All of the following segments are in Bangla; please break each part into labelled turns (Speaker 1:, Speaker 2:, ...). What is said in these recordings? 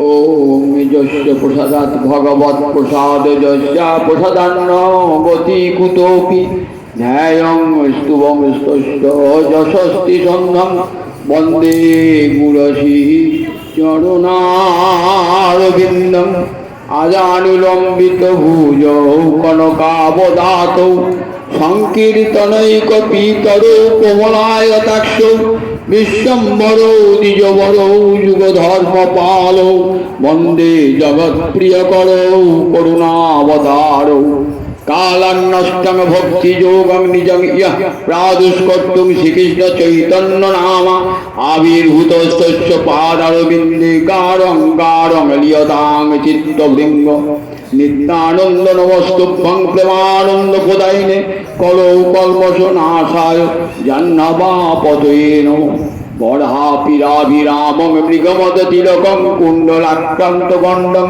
Speaker 1: ওম যস্য প্রসাদাৎ ভগবৎ প্রসাদ যস্য প্রসাদান্ন গতি কুতোপি ধ্যায়ং স্তুবং স্তস্য যশস্তি সন্ধং বন্দে গুরসি চরণারবিন্দম আজানুলম্বিত ভুজৌ কনকাবদাতৌ সংকীর্তনৈক পিতর কোমলায়তাক্ষ বিশ্বম্বরৌ দ্বিজবরৌ যুগধর্মপালৌ বন্দে জগৎপ্রিয়করৌ করুণাবতারৌ কালান্নষ্টং ভক্তিযোগং নিজং ইয়ঃ প্রাদুষ্কর্তুং শ্রীকৃষ্ণ চৈতন্য নামা আবির্ভূতস্তস্য পাদারবিন্দে গারং গারং লিয়তাং চিত্তভৃঙ্গ নিত্যানন্দ নমস্তুভ্যং প্রেমানন্দ প্রদায়িনে কলৌ কল্মষনাশায় জাহ্নবাপতয়ে নমঃ বর্হাপিরাভিরামং মৃগমদ তিলকং কুণ্ডলাক্রান্ত গণ্ডং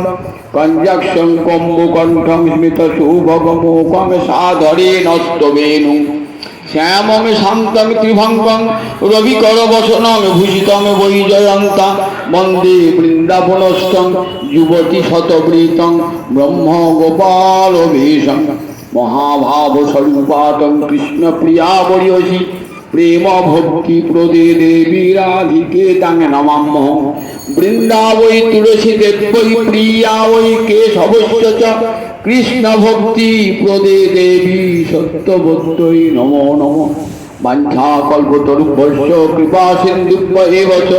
Speaker 1: কঞ্জাক্ষং কম্বুকণ্ঠং স্মিত শুভগমোকং সাধরেণ স্তবেনু শ্যামং শান্তং ত্রিভঙ্গং রবিকর বসনং ভূষিতং বৈজয়ন্তা বন্দে বৃন্দাবনস্থং যুবতী শতবৃতং ব্রহ্ম গোপাল বেশং মহাভাব স্বরূপাতং কৃষ্ণ প্রিয়া বরিয়সী প্রেম ভক্তি প্রদে দেবী রাধিকে তাং নমাম্যহং বৃন্দাবৈ তুলসী দেবৈ প্রিয়া ওই কেশবস্য চ কৃষ্ণ ভক্তি প্রদে দেবী সত্যবত্যৈ নমো নমঃ বাঞ্ছাকল্পতরুভ্যশ্চ কৃপা সিন্ধুভ্য এব চ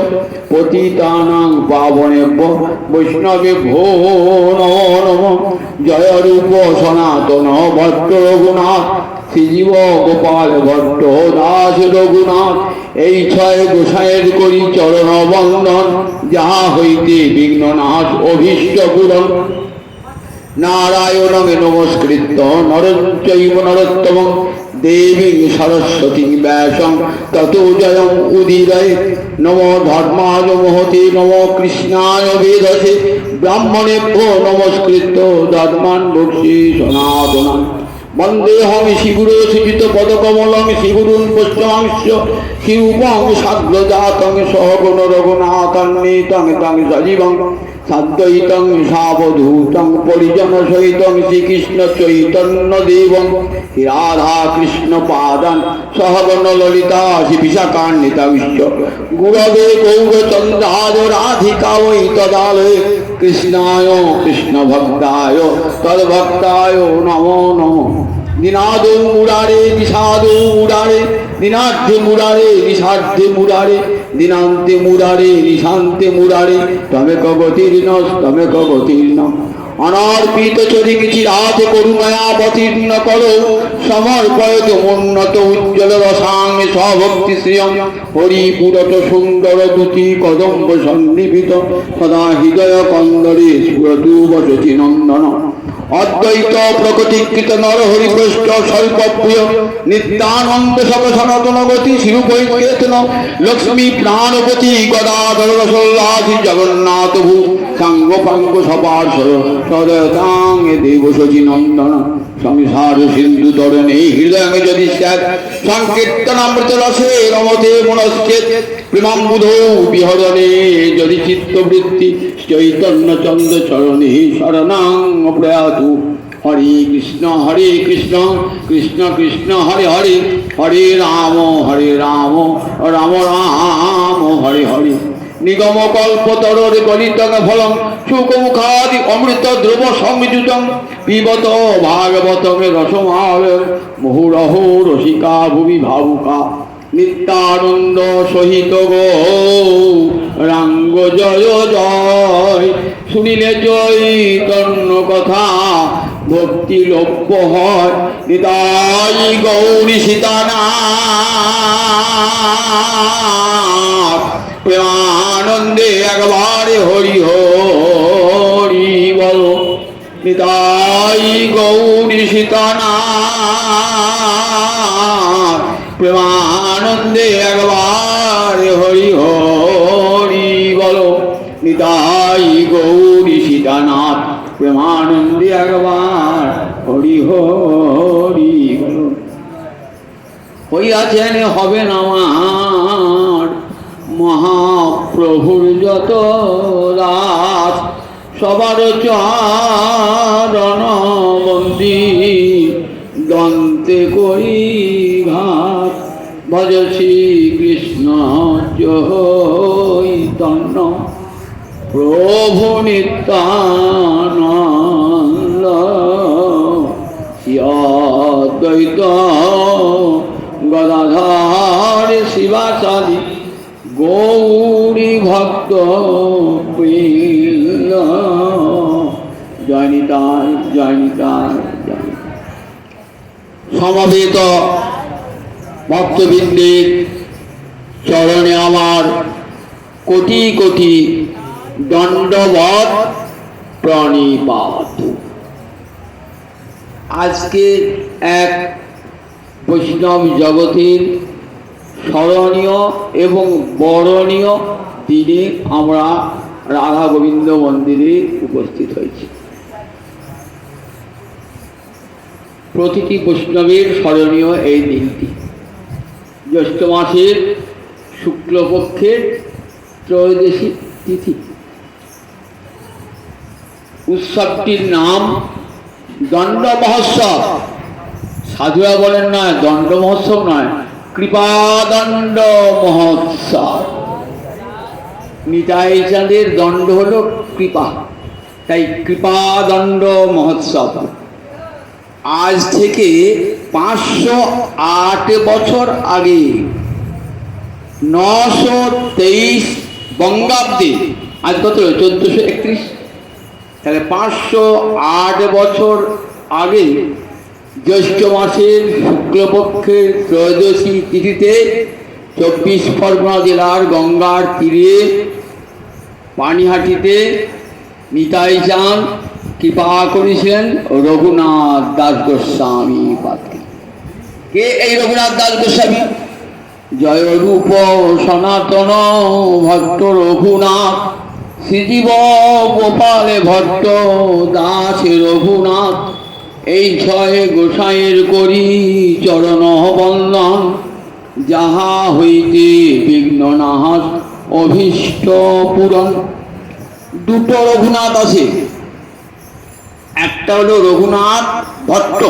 Speaker 1: পতিতানাং পাবনেভ্যো বৈষ্ণবেভ্যো নমো নমঃ জয় রূপ সনাতন ভট্ট রঘুনাথ শ্রীজীব গোপাল ভট্ট দাস রঘুনাথ এই ছয় গোসাইয়ের করি চরণ বন্দন যাহা হইতে বিঘ্ননাশ অভীষ্ট পূরণ নারায়ণং নমস্কৃত্য নরং চৈব নরোত্তমং দেবীং সরস্বতী ব্যাসং ততো জয়ং উদীরয়ে নমো ধর্মায় মহতে নমো কৃষ্ণায় বেদসে ব্রাহ্মণেভ্যো নমস্কৃত্য ধর্মান বক্সি সনাতনং বন্দেহং শ্রীগুরু সুচিত পদকমলং শ্রীগুরুন পশ্চাংশ শিরূপং সাগ্রজাতং সহগুণ রঘুনাথান্বিতং তং সজীবং সাদ্বৈতং সাবধূতং পরিজন সহিতং শ্রীকৃষ্ণ চৈতন্য দেবং রাধা কৃষ্ণ পাদান সহগণ ললিতা শ্রী বিশাখান্বিতাংশ গুরবে গৌরচন্দ্রায় রাধিকা বৈ তদালয়ে কৃষ্ণায় কৃষ্ণ ভক্তায় তদ্ভক্তায় নমো নমঃ দিনাদৌ মুরারে নিষাদৌ মুরারে দিনার্ধে মুরারে নিষার্ধে মুরারে দিনান্তে মুরারে নিশান্তে মুরারে তমেক গতির্ন তমেক গতির্ন অনর্পিত চরিকিছি রাত করুণয়াবতীর্ণ করো সমর্পয়ত উন্নত উজ্জ্বল রসাং স্বভক্তি শ্রিয়ং হরিপুরত সুন্দর দুতি কদম্ব সন্নিবিত সদা হৃদয় কন্দরে স্ফুরতু বসতি নন্দন অদ্বৈত প্রকটীকৃত নরহরিপৃষ্ট স্বল্পপ্রিয় নিত্যানন্দ সব সনাতন গতি শিরূপৈকেতন লক্ষ্মী প্রাণপতি গদাধর রসোল্লাসী জগন্নাথ ভূ সাঙ্গ পাঙ্গ সপার্শ্বর সদয়তাং দেব শচী নন্দন সংসার সিন্ধু তরণে হৃদয় যদি স্যাৎ সংকীর্তনামৃত রসে রমতে মনশ্চেত প্রেমাম্বুধ বিহরণে যদি চিত্তবৃত্তি চৈতন্য চন্দ্র চরণে শরণাং প্রয়াতু হরে কৃষ্ণ কৃষ্ণ কৃষ্ণ হরে হরে হরে রাম রাম রাম হরে হরে নিগম কল্পতরর গলিতং ফলং সুখমুখাদি অমৃত দ্রব সংযুতং পিবত ভাগবতং রসমায় মুহুরহো রসিকা ভুবি ভাবুকা নিত্যানন্দ সহিত গৌরাঙ্গ জয় জয় শুনিলে চৈতন্য কথা ভক্তি লভ্য হয় নিতাই গৌরী সীতানাথ প্রেমানন্দে একবারে হরি হরি বল নিতাই গৌরী সীতানাথ প্রেমানন্দে একবারে হরি হরি বলো নিতাই গৌরী সীতানাথ প্রেমানন্দে একবার হরি হরি বলো হইয়াছেন হবে না আমার মহাপ্রভুর যত রাত সবার চরণ বন্দি দন্তে করি ঘাত ভজ শ্রী কৃষ্ণ চৈতন্য প্রভু নিত্যানন্দ শ্রী অদ্বৈত গদাধর শিবাচারি গৌরী ভক্ত বৃন্দ। জয় নিতাই জয় নিতাই জয়। সমবেত ভক্তবৃন্দের চরণে আমার কোটি কোটি দণ্ডবৎ প্রণিপাত। আজকে এক বৈষ্ণব জগতের স্মরণীয় এবং বরণীয় দিনে আমরা রাধা গোবিন্দ মন্দিরে উপস্থিত হয়েছি। প্রতিটি বৈষ্ণবের স্মরণীয় এই দিনটি জ্যৈষ্ঠ মাসের শুক্লপক্ষের ত্রয়োদশী তিথি। উৎসবটির নাম দণ্ড মহোৎসব। সাধুরা বলেন নয় দণ্ড মহোৎসব নয়, কৃপাদণ্ড মহোৎসব। নিতাই চাঁদের দণ্ড হল কৃপা, তাই কৃপাদণ্ড মহোৎসব। আজ থেকে 508 বছর আগে 923 বঙ্গাব্দে, আজ কত 1431, তাহলে 508 বছর আগে জ্যৈষ্ঠ মাসের শুক্লপক্ষের ত্রয়োদশী তিথিতে 24 পরগনা জেলার গঙ্গার তীরে পানিহাটিতে নিতাই চাঁদ কৃপা করেছিলেন রঘুনাথ দাস গোস্বামী পাত্রী। কে এই রঘুনাথ দাস গোস্বামী? জয় রূপ সনাতন ভট্ট রঘুনাথ, শ্রীজীব গোপালে ভট্ট দাস রঘুনাথ। এই ছয় গোসাইয়ের করি চরণ বন্দন, যাহা হইতে বিঘ্ন নাশ অভীষ্ট পূরণ। দুটো রঘুনাথ আছে, একটা হলো রঘুনাথ ভট্ট,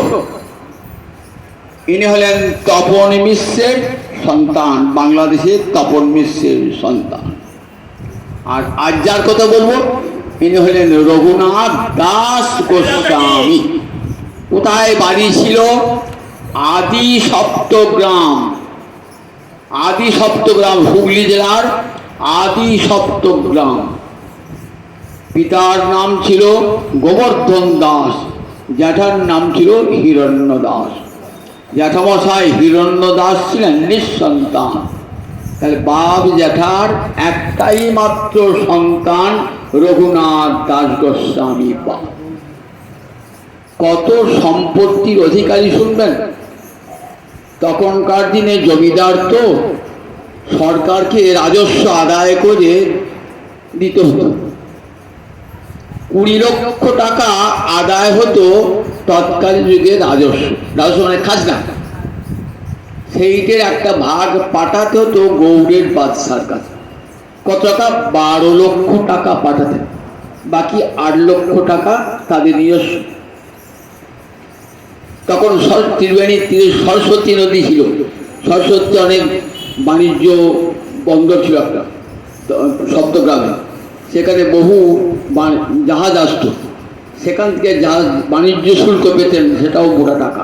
Speaker 1: ইনি হলেন তপন মিশ্রের সন্তান, বাংলাদেশের তপন মিশ্রের সন্তান। আর আজ যার কথা বলবো ইনি হলেন রঘুনাথ দাস গোস্বামী। কোথায় বাড়ি ছিল? আদি সপ্তগ্রাম। আদি সপ্তগ্রাম হুগলি জেলার আদি সপ্তগ্রাম। পিতার নাম ছিল গোবর্ধন দাস, জ্যাঠার নাম ছিল হিরণ্য দাস। জ্যাঠামশাই হিরণ্য দাস ছিলেন নিঃসন্তান, তাহলে বাপ জ্যাঠার একটাই মাত্র সন্তান রঘুনাথ দাস গোস্বামী বাপ। কত সম্পত্তির অধিকারী শুনবেন। তখনকার দিনে জমিদার তো সরকারকে রাজস্ব আদায় করে দিতে হতো। 20 লক্ষ টাকা আদায় হতো তৎকালীন যুগে রাজস্ব। রাজস্ব মানে খাজনা। সেইটার একটা ভাগ পাঠাতে হতো গৌড়ের বাদশার কাছে। কত টাকা? 12 লক্ষ টাকা পাঠাতেন, বাকি 8 লক্ষ টাকা তাদের নিজস্ব। তখন ত্রিবেণীর তীরে সরস্বতী নদী ছিল, সরস্বতী অনেক বাণিজ্য বন্দর ছিল একটা সপ্তগ্রামে, সেখানে বহু জাহাজ আসত, সেখান থেকে জাহাজ বাণিজ্য শুল্ক পেতেন, সেটাও মোটা টাকা।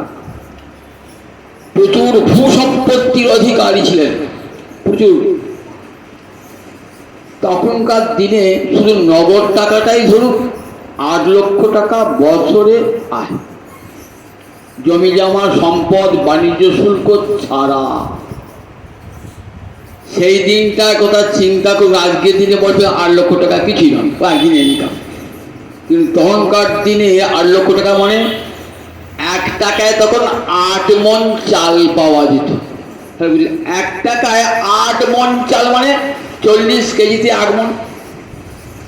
Speaker 1: প্রচুর ভূসম্পত্তির অধিকারী ছিলেন, প্রচুর। তখনকার দিনে শুধু নগদ টাকাটাই ধরুন 8 লক্ষ টাকা বছরে আয়, জমি জমা সম্পদ বাণিজ্য শুল্ক ছাড়া। সেই দিনটার কথা চিন্তা করুন। আজকের দিনে বলবে 8 লক্ষ টাকা কিছুই নয়, একদিনে ইনকাম। কিন্তু তখনকার দিনে 8 লক্ষ টাকা মানে 1 টাকায় তখন 8 মণ চাল পাওয়া যেত। 1 টাকায় 8 মণ চাল মানে 40 কেজিতে 8 মণ।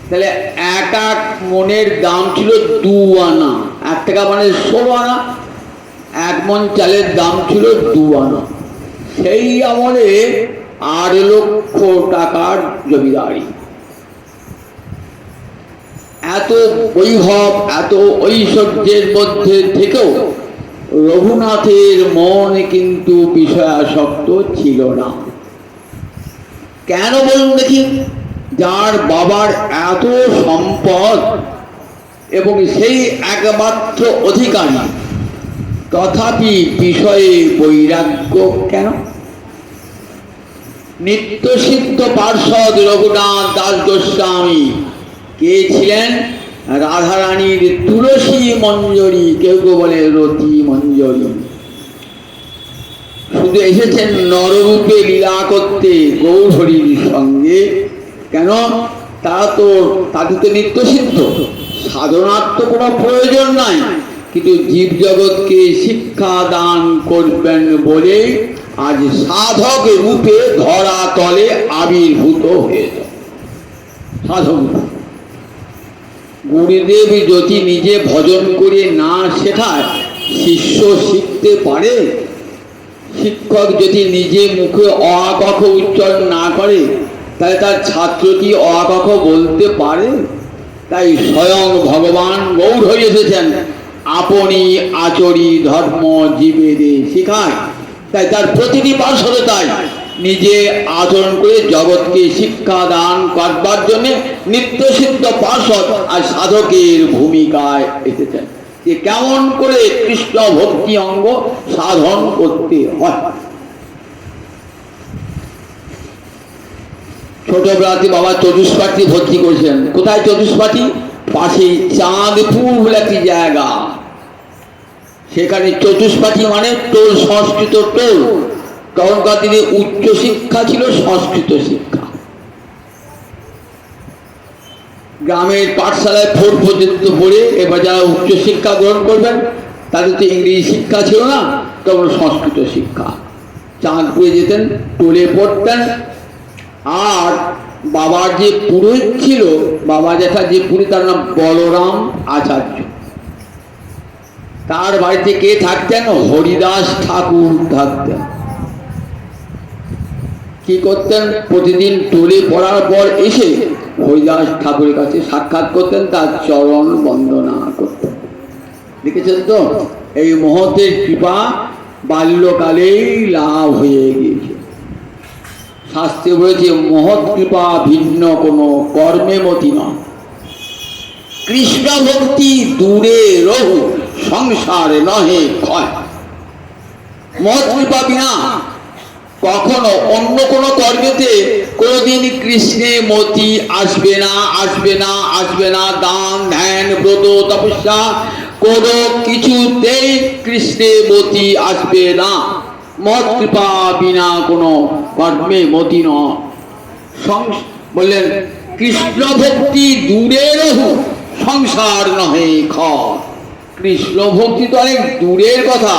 Speaker 1: তাহলে 1 মণের দাম ছিল 2 আনা। 1 টাকা মানে 16 আনা। 1 মণ চালের দাম ছিল 2 আনা। সেই আমলে 8 লক্ষ টাকার জমিদারি। এত বৈভব এত ঐশ্বর্যের মধ্যে থেকেও রঘুনাথের মন কিন্তু বিষয়াসক্ত ছিল না। কেন বলুন দেখি? যার বাবার এত সম্পদ এবং সেই একমাত্র অধিকারী, তথাপি বিষয়ে বৈরাগ্য কেন? নিত্যসিদ্ধ পার্ষদ রঘুনাথ দাস গোস্বামী কে ছিলেন? রাধারানীর তুলসী মঞ্জরি, কেউ কেউ বলে রতি মঞ্জরি। শুধু এসেছেন নররূপে লীলা করতে গৌরহরির সঙ্গে। কেন? তাদের তো নিত্যসিদ্ধ, সাধনার তো কোনো প্রয়োজন নাই, কিন্তু জীব জগৎকে শিক্ষা দান করবেন বলে আজ সাধক রূপে ধরা তলে আবির্ভূত হয়েছে। সাধক গুরুদেব যদি নিজে ভজন করে না শেখায়, শিষ্য শিখতে পারে? শিক্ষক যদি নিজে মুখে অ আ ক খ উচ্চারণ না করে, তাহলে তার ছাত্রটি অ আ ক খ বলতে পারে? তাই স্বয়ং ভগবান গৌর হয়ে এসেছেন, আপনি আচরি ধর্ম জীবেদে শিখায়। তাই তার প্রতিটি পার্শ্বতাই নিজে আচরণ করে জগৎকে শিক্ষা দান করবার জন্য নিত্যসিদ্ধ পার্ষদ আর সাধকের ভূমিকায় এসেছেন, যে কেমন করে কৃষ্ণ ভক্তি অঙ্গ সাধন করতে হয়। ছোটবেলাতে বাবা চতুষ্পাঠী ভর্তি করেছেন। কোথায় চতুষ্পাঠী? পাশে চাঁদপুর বলে একটি জায়গা, সেখানে চতুষ্পাঠী মানে টোল, সংস্কৃত টোল। তখনকার দিনে উচ্চ শিক্ষা ছিল সংস্কৃত শিক্ষা। গ্রামের পাঠশালায় 4 পর্যন্ত পড়ে এবার যারা উচ্চ শিক্ষা গ্রহণ করবেন তাদের তো ইংরেজি শিক্ষা ছিল না, তখন সংস্কৃত শিক্ষা। চাঁদপুরে যেতেন, টোলে পড়তেন। আর বাবার যে পুরোহিত ছিল, বাবা জ্যাঠা যে পুরোহিত, তার নাম বলরাম আচার্য। তার বাড়িতে কে থাকতেন? হরিদাস ঠাকুর থাকতেন। কি করতেন? প্রতিদিন টোলে পড়ার পর এসে হরিদাস ঠাকুরের কাছে সাক্ষাৎ করতেন, তার চরণ বন্দনা করতেন। দেখেছেন তো, এই মহতের কৃপা বাল্যকালেই লাভ হয়ে গিয়েছে। শাস্ত্রে বলেছে, মহৎ কৃপা ভিন্ন কোনো কর্মে মতি নয়। কৃষ্ণ ভক্তি দূরে রহু, সংসারে নহে ক্ষয়। মহৎ কৃপা বিনা কখনো অন্য কোনো কর্মেতে কোনোদিন কৃষ্ণে মতি আসবে না, আসবে না, আসবে না। দান ধ্যান ব্রত তপস্যা কোনো কিছুতেই কৃষ্ণে মতি আসবে না। মহৎ কৃপা বিনা কোনো কর্মে মতি নয়। বললেন, কৃষ্ণ ভক্তি দূরে রহু, সংসার নহে ক্ষয়। কৃষ্ণ ভক্তি তো অনেক দূরের কথা,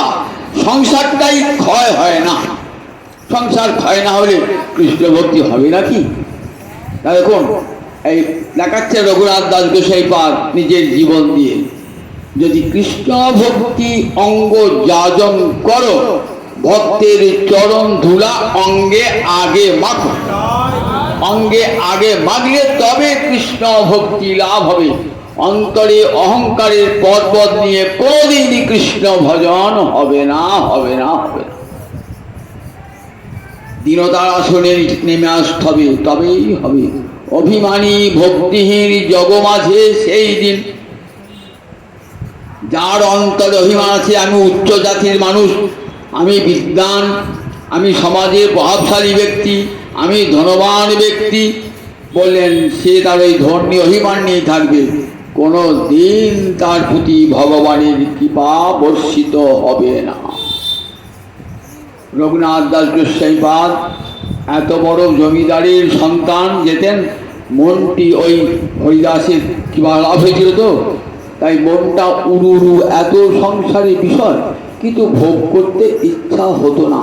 Speaker 1: সংসারটাই ক্ষয় হয় না। সংসার ক্ষয় না হলে কৃষ্ণ ভক্তি হবে নাকি? তা দেখুন, এই দেখাচ্ছে রঘুনাথ দাস গোসাই পাদ নিজের জীবন দিয়ে, যদি কৃষ্ণ ভক্তি অঙ্গ যাজন করো, ভক্তের চরণ ধুলা অঙ্গে আগে মাখো। অঙ্গে আগে মাখলে তবে কৃষ্ণ ভক্তি লাভ হবে। অন্তরে অহংকারের পর্বত নিয়ে কোনদিনই কৃষ্ণ ভজন হবে না, হবে না, হবে না। দীনতার আসনে নেমে আসতে হবে, তবেই হবে। অভিমানী ভক্তিহীন জগ মাঝে সেই দিন, যার অন্তরে অভিমান আছে, আমি উচ্চ জাতির মানুষ, আমি বিদ্বান, আমি সমাজের প্রভাবশালী ব্যক্তি, আমি ধনবান ব্যক্তি, বললেন সে তার ওই ধর্মী অভিমান নিয়ে থাকবে, কোনো দিন তার প্রতি ভগবানের কৃপা বর্ষিত হবে না। রঘুনাথ দাস গোস্বাই পাদ এত বড় জমিদারের সন্তান, যেতেন মনটি ওই হরিদাসের কৃপা লাভ হয়েছিল তো, তাই মনটা উড়ু উড়ু, এত সংসারের বিষয়, কিন্তু ভোগ করতে ইচ্ছা হতো না।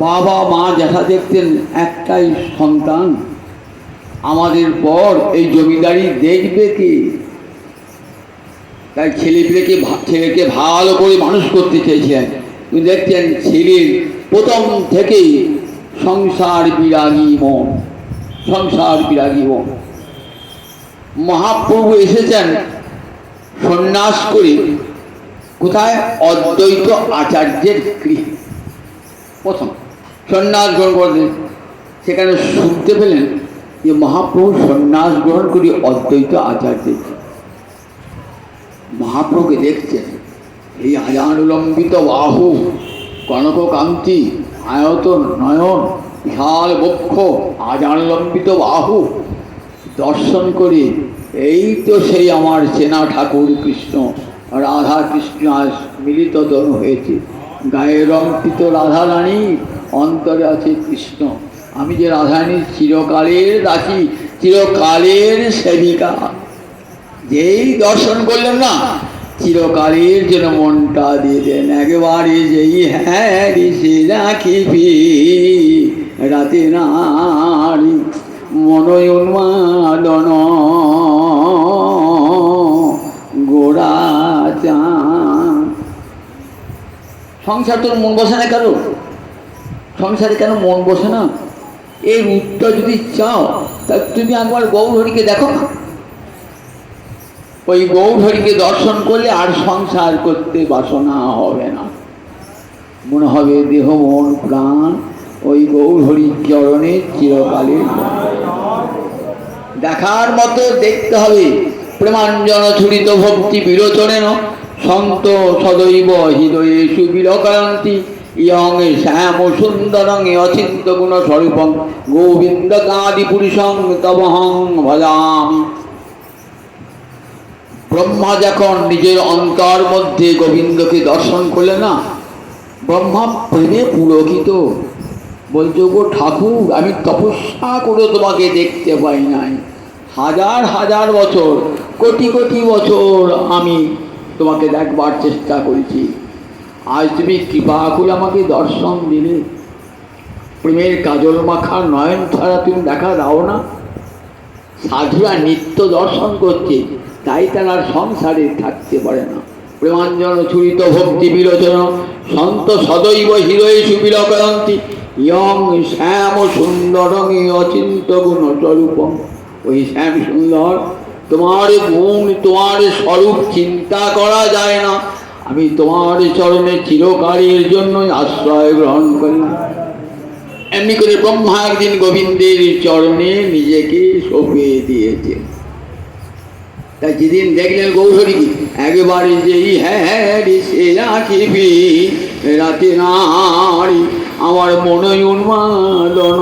Speaker 1: বাবা মা জ্যাঠা দেখতেন একটাই সন্তান, আমাদের পর এই জমিদারি দেখবে কে? তাই ছেলেকে ভালো করে মানুষ করতে চেয়েছিলেন। কিন্তু দেখছেন ছেলের প্রথম থেকেই সংসার বিরাগী মন, সংসার বিরাগী মন। মহাপ্রভু এসেছেন সন্ন্যাস করে কোথায়? অদ্বৈত আচার্যের গৃহে প্রথম সন্ন্যাস গ্রহণ করলেন। সেখানে শুনতে পেলেন যে মহাপ্রভু সন্ন্যাস গ্রহণ করি অদ্বৈত আচার্যের। মহাপ্রভুকে দেখছেন, এই আজানুলম্বিত বাহু, কনককান্তি, আয়তন নয়ন, বিশাল বক্ষ, আজানুলম্বিত বাহু দর্শন করে এই তো সেই আমার চেনা ঠাকুর কৃষ্ণ, রাধা কৃষ্ণ আজ মিলিত তনু হয়েছে। গায়ে রঙ্কিত রাধা রানী, অন্তরে আছে কৃষ্ণ। আমি যে রাধারানীর চিরকালের দাসী, চিরকালের সেবিকা। যেই দর্শন করলেন না, চিরকালের জন্য মনটা দিয়ে দেন একেবারে। যেই হ্যাঁ সে রাখিবি রাতে নারী মনয় উন্মাদন গোড়া চান। সংসার তোর মন বসে না কারো? সংসারে কেন মন বসে না? এই উত্তর যদি চাও তা তুমি একবার গৌরহরিকে দেখো না। ওই গৌরহরিকে দর্শন করলে আর সংসার করতে বাসনা হবে না। মনে হবে দেহ মন প্রাণ ওই গৌরহরির চরণে চিরকালের। দেখার মতো দেখতে হবে। প্রেমাঞ্জন ছুরিত ভক্তি বিরোচনেন সন্ত সদৈব হৃদয়ে সুবিলকান্তি ইয়ং শ্যাম সুন্দরং অচিন্ত গুণ স্বরূপং গোবিন্দ কাদি পুরুষং তবহং ভজামি। ব্রহ্মা যখন নিজের অন্তর মধ্যে গোবিন্দকে দর্শন করলে না, ব্রহ্মা প্রেমে পুলকিত। বলছো গো ঠাকুর, আমি তপস্যা করে তোমাকে দেখতে পাই নাই। হাজার হাজার বছর, কোটি কোটি বছর আমি তোমাকে দেখবার চেষ্টা করেছি। আজ তুমি কৃপা করে আমাকে দর্শন দিলে। প্রেমের কাজল মাখা নয়ন ছাড়া তুমি দেখা দাও না। সাধুরা নিত্য দর্শন করছে, তাই তারা সংসারে থাকতে পারে না। প্রেমাঞ্জন ছুরিত ভক্তি বিলোচন সন্ত সদৈব হৃদয়ে সুবিলকান্তি ইয়ং শ্যাম সুন্দরং অচিন্ত গুণ স্বরূপম। ওই শ্যাম সুন্দর, তোমার গুণ তোমার স্বরূপ চিন্তা করা যায় না। আমি তোমার চরণে চিরকালের জন্য আশ্রয় গ্রহণ করি। এমনি করে ব্রহ্মা একদিন গোবিন্দের চরণে নিজেকে সঁপে দিয়েছে। তাই যেদিন দেখলেন গৌরহরিকে, একেবারে যেই হ্যাঁ সে রাখিবি রাতে নারী আমার মনয় উন্মাদন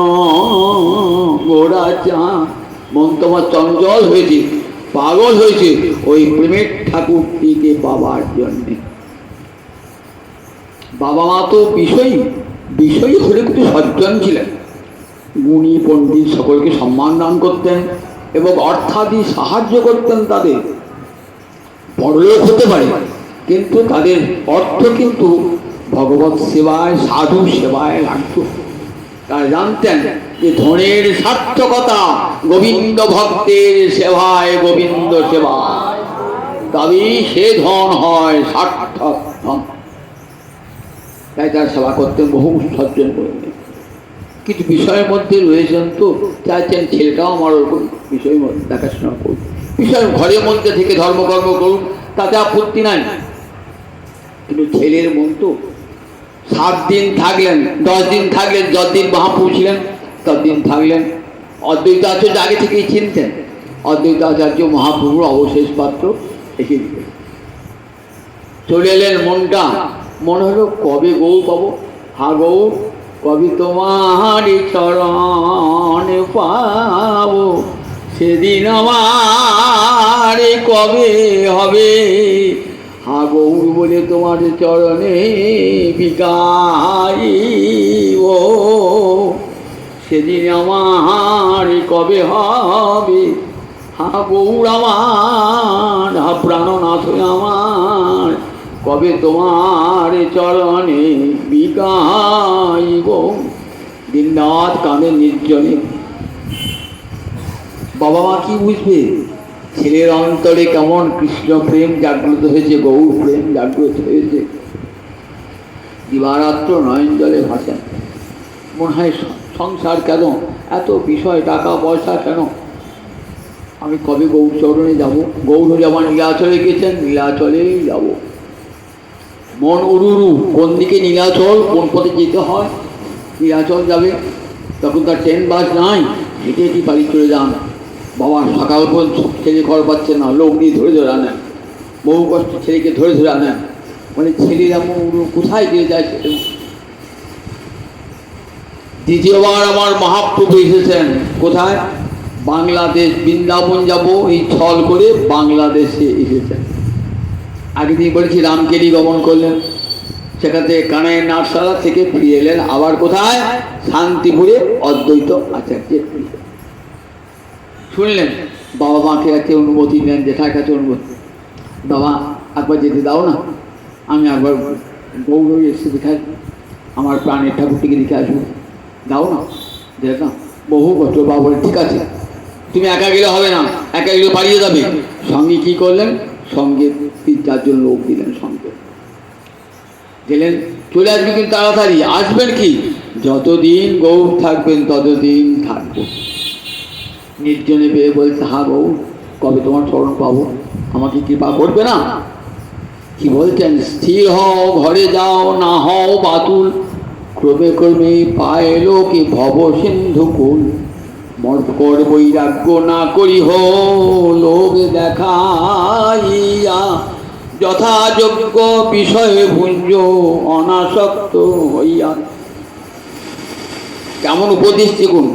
Speaker 1: গোড়া চা। মন তোমার চঞ্চল হয়েছে, পাগল হয়েছে ওই প্রেমের ঠাকুরটিকে পাবার জন্যে। বাবা মা তো বিষয়ী হলে কিন্তু সজ্জন ছিলেন। গুণী পণ্ডিত সকলকে সম্মান দান করতেন এবং অর্থাদি সাহায্য করতেন। তাদের বড়লোক হতে পারে, কিন্তু তাদের অর্থ কিন্তু ভগবত সেবায়, সাধু সেবায় লাগত। তারা জানতেন যে ধনের সার্থকতা গোবিন্দ ভক্তের সেবায়, গোবিন্দ সেবা, তবেই সে ধন হয় সার্থক ধন। তাই তার সেবা করতেন, বহু সজ্জন করতেন। কিছু বিষয়ের মধ্যে রয়েছেন তো চাইছেন ছেলেটাও আমার ওরকম বিষয়ের মধ্যে দেখাশোনা করুন, বিষয় ঘরের মধ্যে থেকে ধর্মকর্ম করুন, তাতে আপত্তি নাই। কিন্তু ছেলের মন তো 7 দিন থাকলেন, 10 দিন থাকলেন, যতদিন মহাপ্রভু ছিলেন ততদিন থাকলেন। অদ্বৈত আচার্য আগে থেকেই চিনতেন। অদ্বৈত আচার্য মহাপ্রভুর অবশেষ পাত্র এসে দিলেন। চলে এলেন। মনে হলো কবে গৌ পাবো। হা গৌ, কবি তোমার চরণ পাবো, সেদিন আমার কবে হবে। হা গৌর বলে তোমার চরণে বিকাইব, সেদিন আমার কবে হবে। হা গৌর আমার, হা প্রাণনাথ আমার, কবে তোমার চরণে বিকাইব। দিনরাত কাঁদে নির্জনে। বাবা মা কি বুঝবে? ছেলের অন্তরে কেমন কৃষ্ণ প্রেম জাগ্রত হয়েছে, গৌর প্রেম জাগ্রত হয়েছে। দিবারাত্র নয়ন জলে ভাসেন। মনে হয় সংসার কেন, এত বিষয়, টাকা পয়সা কেন। আমি কবে গৌরচরণে যাব? গৌর যেমন নীলাচলে গেছেন, নীলাচলেই যাব। মন উড়ুরু, কোন দিকে নীলাচল, কোন পথে যেতে হয়, নীলাচল যাবে। তখন তার ট্রেন বাস নাই, হেঁটে হেঁটে বাড়ি চলে যান। বাবা সকাল পর্যন্ত ছেলে ঘর পাচ্ছে না, লোক দিয়ে ধরে ধরে আনেন, বহু কষ্ট ছেলেকে ধরে ধরে আনেন। মানে ছেলেরা কোথায় গিয়ে যায়? দ্বিতীয়বার আমার মহাপ্রভু এসেছেন কোথায়? বাংলাদেশ। বৃন্দাবন যাব এই ছল করে বাংলাদেশে এসেছেন। আগে তিনি বলেছি রামকেলি গমন করলেন, সেখান থেকে কানাইয়ের নাটশালা থেকে ফিরে এলেন আবার কোথায়? শান্তিপুরে অদ্বৈত আচার্যের ফিরে শুনলেন। বাবা মাকে কাছে অনুমতি নেন, জেঠার কাছে অনুমতি, বাবা একবার যেতে দাও না, আমি একবার গৌর এসে দেখাই, আমার প্রাণের ঠাকুরটিকে দেখে আসবো, দাও না, দেখলাম বহু কষ্ট। বাবা বলে ঠিক আছে, তুমি একা গেলে হবে না, একা গেলে পালিয়ে যাবে। সঙ্গে কি করলেন? সঙ্গে 3-4 লোক দিলেন, সঙ্গে গেলেন। চলে আসবে কিন্তু তাড়াতাড়ি আসবেন, কি যতদিন গৌর থাকবেন ততদিন থাকবো। নির্জনে পেয়ে বলছে, হা গৌর, কবে তোমার চরণ পাবো, আমাকে কৃপা করবে না? কি বলছেন? স্থির হও, ঘরে যাও, না হও বাতুল, ক্রমে ক্রমে পাইল কি ভব সিন্ধু কুল। মর্কর বৈরাগ্য না করি হো লোক দেখাইয়া, যথাযোগ্য বিষয়ে ভুঞ্জ অনাসক্ত হইয়া। কেমন উপদেশ দেখুন।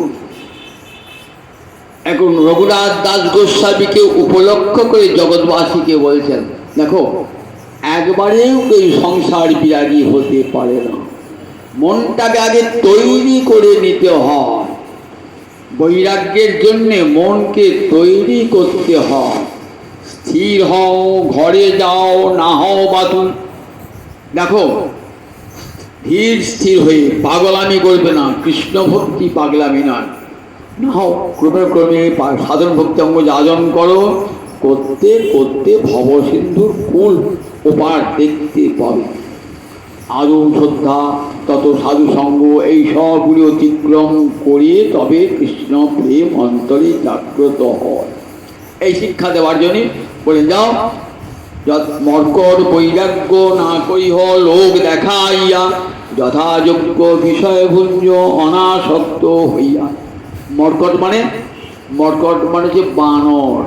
Speaker 1: এখন রঘুনাথ দাস গোস্বামীকে উপলক্ষ করে জগৎবাসীকে বলছেন, দেখো একবারেও কেউ সংসার বিরাগী হতে পারে না, মনটাকে আগে তৈরি করে নিতে হয়। বৈরাগ্যের জন্যে মনকে তৈরি করতে হয়। স্থির হও, ঘরে যাও, না হও বাতুল। দেখো ধীর স্থির হয়ে পাগলামি করবে না, কৃষ্ণ ভক্তি পাগলামি নয়। না হও ক্রমে ক্রমে সাধন ভক্তি অঙ্গ যাজন করো, করতে করতে ভবসিন্ধুর কুল ওপার দেখতে পাবে। আদৌ শ্রদ্ধা, তত সাধু সঙ্গ, এই সবগুলি অতিক্রম করে তবে কৃষ্ণ প্রেম অন্তরে জাগ্রত হয়। এই শিক্ষা দেওয়ার জন্য বলে যাও, মর্কট বৈরাগ্য না করিহ লোক দেখাইয়া, যথাযোগ্য বিষয় ভুঞ্জ অনাসক্ত হইয়া। মর্কট মানে যে বানর।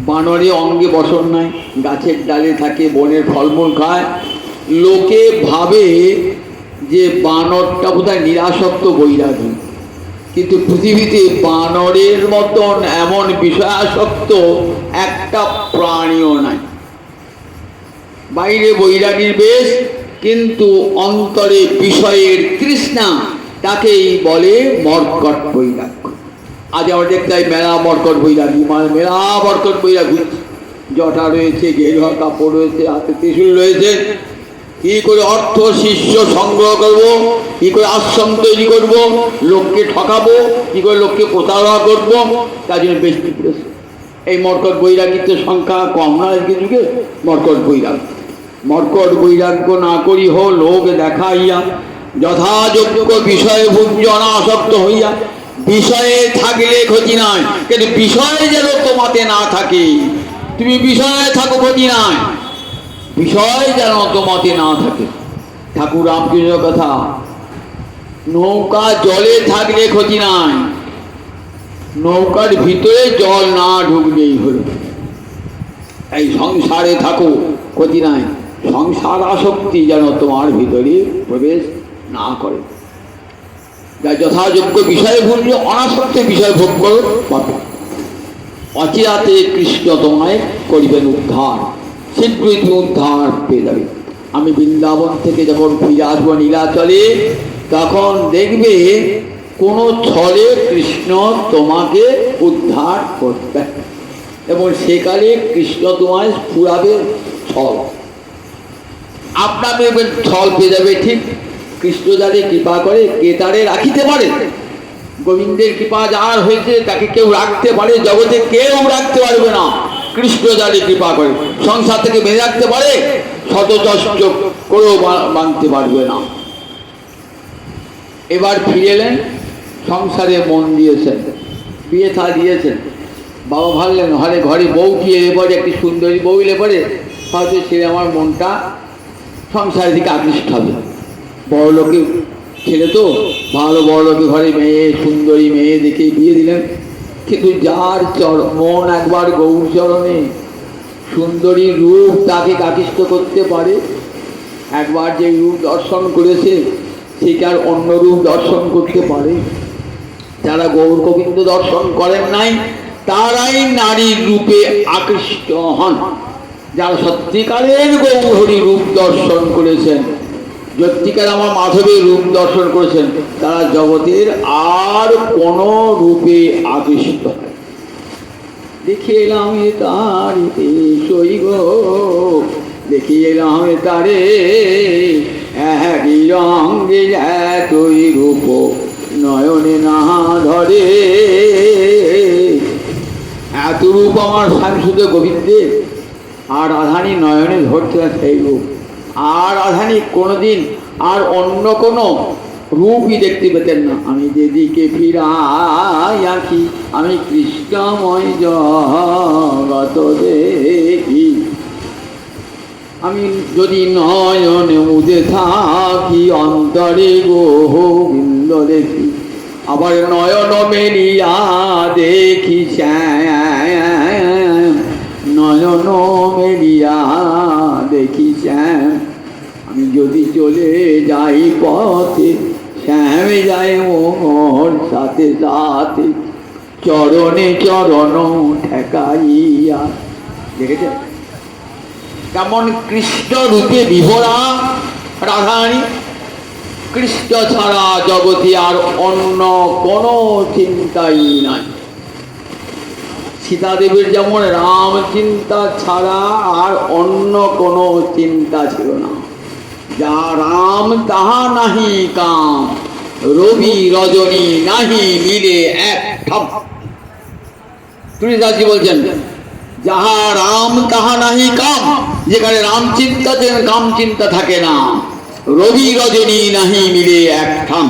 Speaker 1: বানরে অঙ্গে বসন নাই, গাছের ডালে থাকে, বনের ফলমূল খায়। লোকে ভাবে যে বানরটা বোধহয় নিরাসক্ত বৈরাগী, কিন্তু পৃথিবীতে বানরের মতন এমন বিষয়াসক্ত একটা প্রাণীও নাই। বাইরে বৈরাগীর বেশ, কিন্তু অন্তরে বিষয়ের তৃষ্ণা, তাকেই বলে মর্কট বৈরাগ্য। আজ আমরা দেখতে মেলা মর্কট বৈরাগী, মানে মেলা মর্কট বৈরাগী, জটা রয়েছে, গেরুয়া কাপড় রয়েছে, হাতে ত্রিশূল রয়েছে। কি করে অর্থ শিষ্য সংগ্রহ করবো, কি করে আশ্রম তৈরি করবো, লোককে ঠকাবো, কি করে লোককে প্রতারণা করবো, তার জন্য বেশি করেছে। এই মর্কট বৈরাগীর সংখ্যা কম না আজকের যুগে। মর্কট বৈরাগ্য না করি হো লোক দেখাইয়া, যথাযোগ্য বিষয়ে ভুঞ্জ অনাসক্ত হইয়া। বিষয়ে থাকলে ক্ষতি নাই, কিন্তু বিষয়ে যেন তোমাতে না থাকে। তুমি বিষয়ে থাকো, ক্ষতি নাই, বিষয় যেন তোমাতে না থাকে। ঠাকুর রামকৃষ্ণ কথা, নৌকা জলে থাকলে ক্ষতি নাই, নৌকার ভিতরে জল না ঢুকলেই হলো। এই সংসারে থাকো, ক্ষতি নাই, সংসার আসক্তি যেন তোমার ভিতরে প্রবেশ না করে। যা যথাযোগ্য বিষয় ভুঞ্জ অনাসক্ত বিষয় ভোগ করো, অচিরাতে কৃষ্ণ তোমায় করিবেন উদ্ধার। শীঘ্রই তুমি উদ্ধার পেয়ে যাবে। আমি বৃন্দাবন থেকে যখন ফিরে আসবো নীলাচলে, তখন দেখবে কোনো ছলে কৃষ্ণ তোমাকে উদ্ধার করবে, এবং সেকালে কৃষ্ণ তোমায় পুরাবে ছল। আপনাকে ছল পেয়ে যাবে। ঠিক কৃষ্ণ যারে কৃপা করে, কে তারে রাখিতে পারে? গোবিন্দের কৃপা যার হয়েছে তাকে কেউ রাখতে পারে? জগতে কেউ রাখতে পারবে না। কৃষ্ণ যারে কৃপা করে, সংসার থেকে বেঁধে রাখতে পারে? শত চেষ্টা করেও মানতে পারবে না। এবার ফিরে এলেন, সংসারে মন দিয়েছেন, বিয়ে থা দিয়েছেন, বাবা ভাবলেন হলে ঘরে বউটি এলে পরে, একটি সুন্দরী বউ এলে পরে হয়তো ছেলে আমার মনটা সংসারের দিকে আকৃষ্ট হবে। বড় লোকের ছেলে তো, ভালো বড় লোকের ঘরে মেয়ে, সুন্দরী মেয়ে দেখে বিয়ে দিলেন। কিন্তু যার মন একবার গৌর চরণে, সুন্দরী রূপ তাকে আকৃষ্ট করতে পারে, একবার যে রূপ দর্শন করেছে সে কি আর অন্য রূপ দর্শন করতে পারে? যারা গৌর গোবিন্দ দর্শন করেন নাই তারাই নারীর রূপে আকৃষ্ট হন। যারা সত্যিকারের গৌরহরি রূপ দর্শন করেছেন, সত্যিকার আমার মাধবের রূপ দর্শন করেছেন, তারা জগতের আর কোন রূপে আকৃষ্ট হয়। দেখে এলাম তারিতে সইব, দেখে এলাম তারে একই রঙে এতই রূপ নয়নে না ধরে। এত রূপ আমার স্বামী গোবিন্দের, আর রাধানী নয়নে ধরতে সেই রূপ। আর রাধানী কোনোদিন আর অন্য কোনো রূপই দেখতে পেতেন না। আমি যেদিকে ফিরাই আঁকি আমি কৃষ্ণময় জগত দেখি, আমি যদি নয়নে মুদে থাকি অন্তরে গোবিন্দ দেখি। আবার নয়ন মেলিয়া দেখি শ্যাম, নয়ন মেলিয়া দেখি শ্যাম। আমি যদি চলে যাই পথে শ্যাম যায় মোর সাথে সাথে, চরণে চরণ ঠেকাইয়া। দেখেছেন কেমন কৃষ্ণ রূপে বিভোরা রাধারানী? কৃষ্ণ ছাড়া জগতে আর অন্য কোনো চিন্তাই নাই। সীতাদেবীর যেমন রাম চিন্তা ছাড়া আর অন্য কোনো চিন্তা ছিল না। যা রাম তাহা নাহি কাম, রবি রজনী নাহি মিলে এক ঠাপ। তুলসীদাসজি বলছেন যাহা রাম তাহা নাহি কাম, যেখানে রাম চিন্তা কাম চিন্তা থাকে না। রবি রজনী নাহি মিলে এক ঠাম,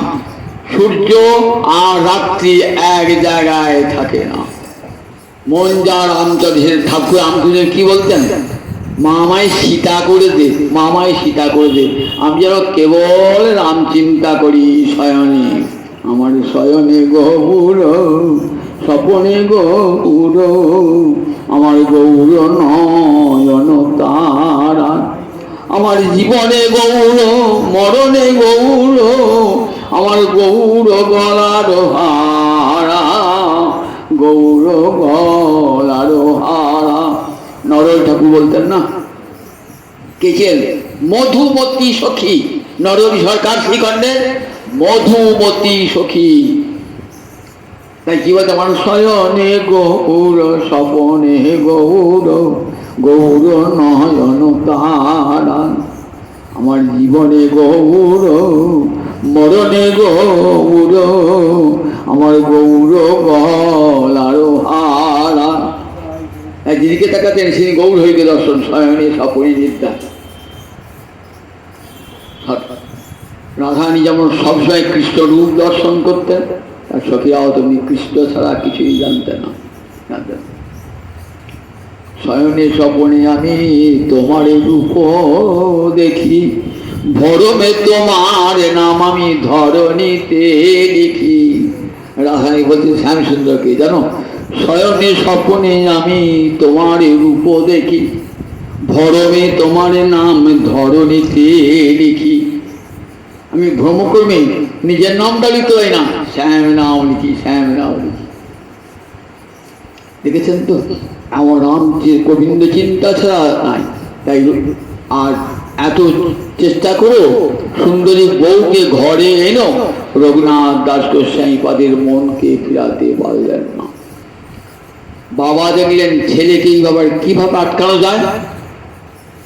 Speaker 1: সূর্য আর রাত্রি এক জায়গায় থাকে না। মন যা রামচন্দ্রের ঠাকুর রামচন্দ্র কি বলতেন? মামায় সীতা করে দে, মামায় সীতা করে দে। আমি যেন কেবল রাম চিন্তা করি শয়নে, আমার শয়নে গৌর, স্বপনে গৌর, আমার গৌর নয়ন তারা। আমার জীবনে গৌর, মরণে গৌর, আমার গৌর গলার হারা, গৌর গলার হারা। নরল ঠাকুর বলতেন না, কে ছিলেন? মধুমতি সখী, নরহরি সরকার শ্রীখণ্ডের মধুমতি সখী। তাই কি বলতে? আমার শয়নে গৌর, স্বপনে গৌর, গৌর নয়ন তারা। আমার জীবনে গৌর, মরণে গৌর, আমার গৌর গলার হারা। যিদিকে তাকাতেন তিনি গৌর হইতে দর্শন, শয়নে স্বপনে নিদ্রা। রাধারানী যেমন সবসময় কৃষ্ণ রূপ দর্শন করতেন, আর সখীরাও তুমি কৃষ্ণ ছাড়া কিছুই জানতেন না। শয়নে স্বপনে আমি তোমার রূপ দেখি, ভরমে তোমার নাম আমি ধরণীতে লিখি। রাধারানী বলছে শ্যামসুন্দরকে, জানো শয়নে স্বপনে আমি তোমার রূপ দেখি, ভরমে তোমার নাম ধরণীতে লিখি। আমি ভ্রমকর্মী নিজের নামটা লিখতে হয় না, শ্যাম নাম লিখি, শ্যাম নাম লিখি। দেখেছেন তো আমার রাম যে গোবিন্দ চিন্তা ছাড়া নাই। তাই আর এত চেষ্টা করো সুন্দরী বউকে ঘরে এনো, রঘুনাথ দাস গোস্বামী পাদের মনকে ফিরাতে পারলেন না। বাবা দেখলেন ছেলেকে কিভাবে আটকানো যায়।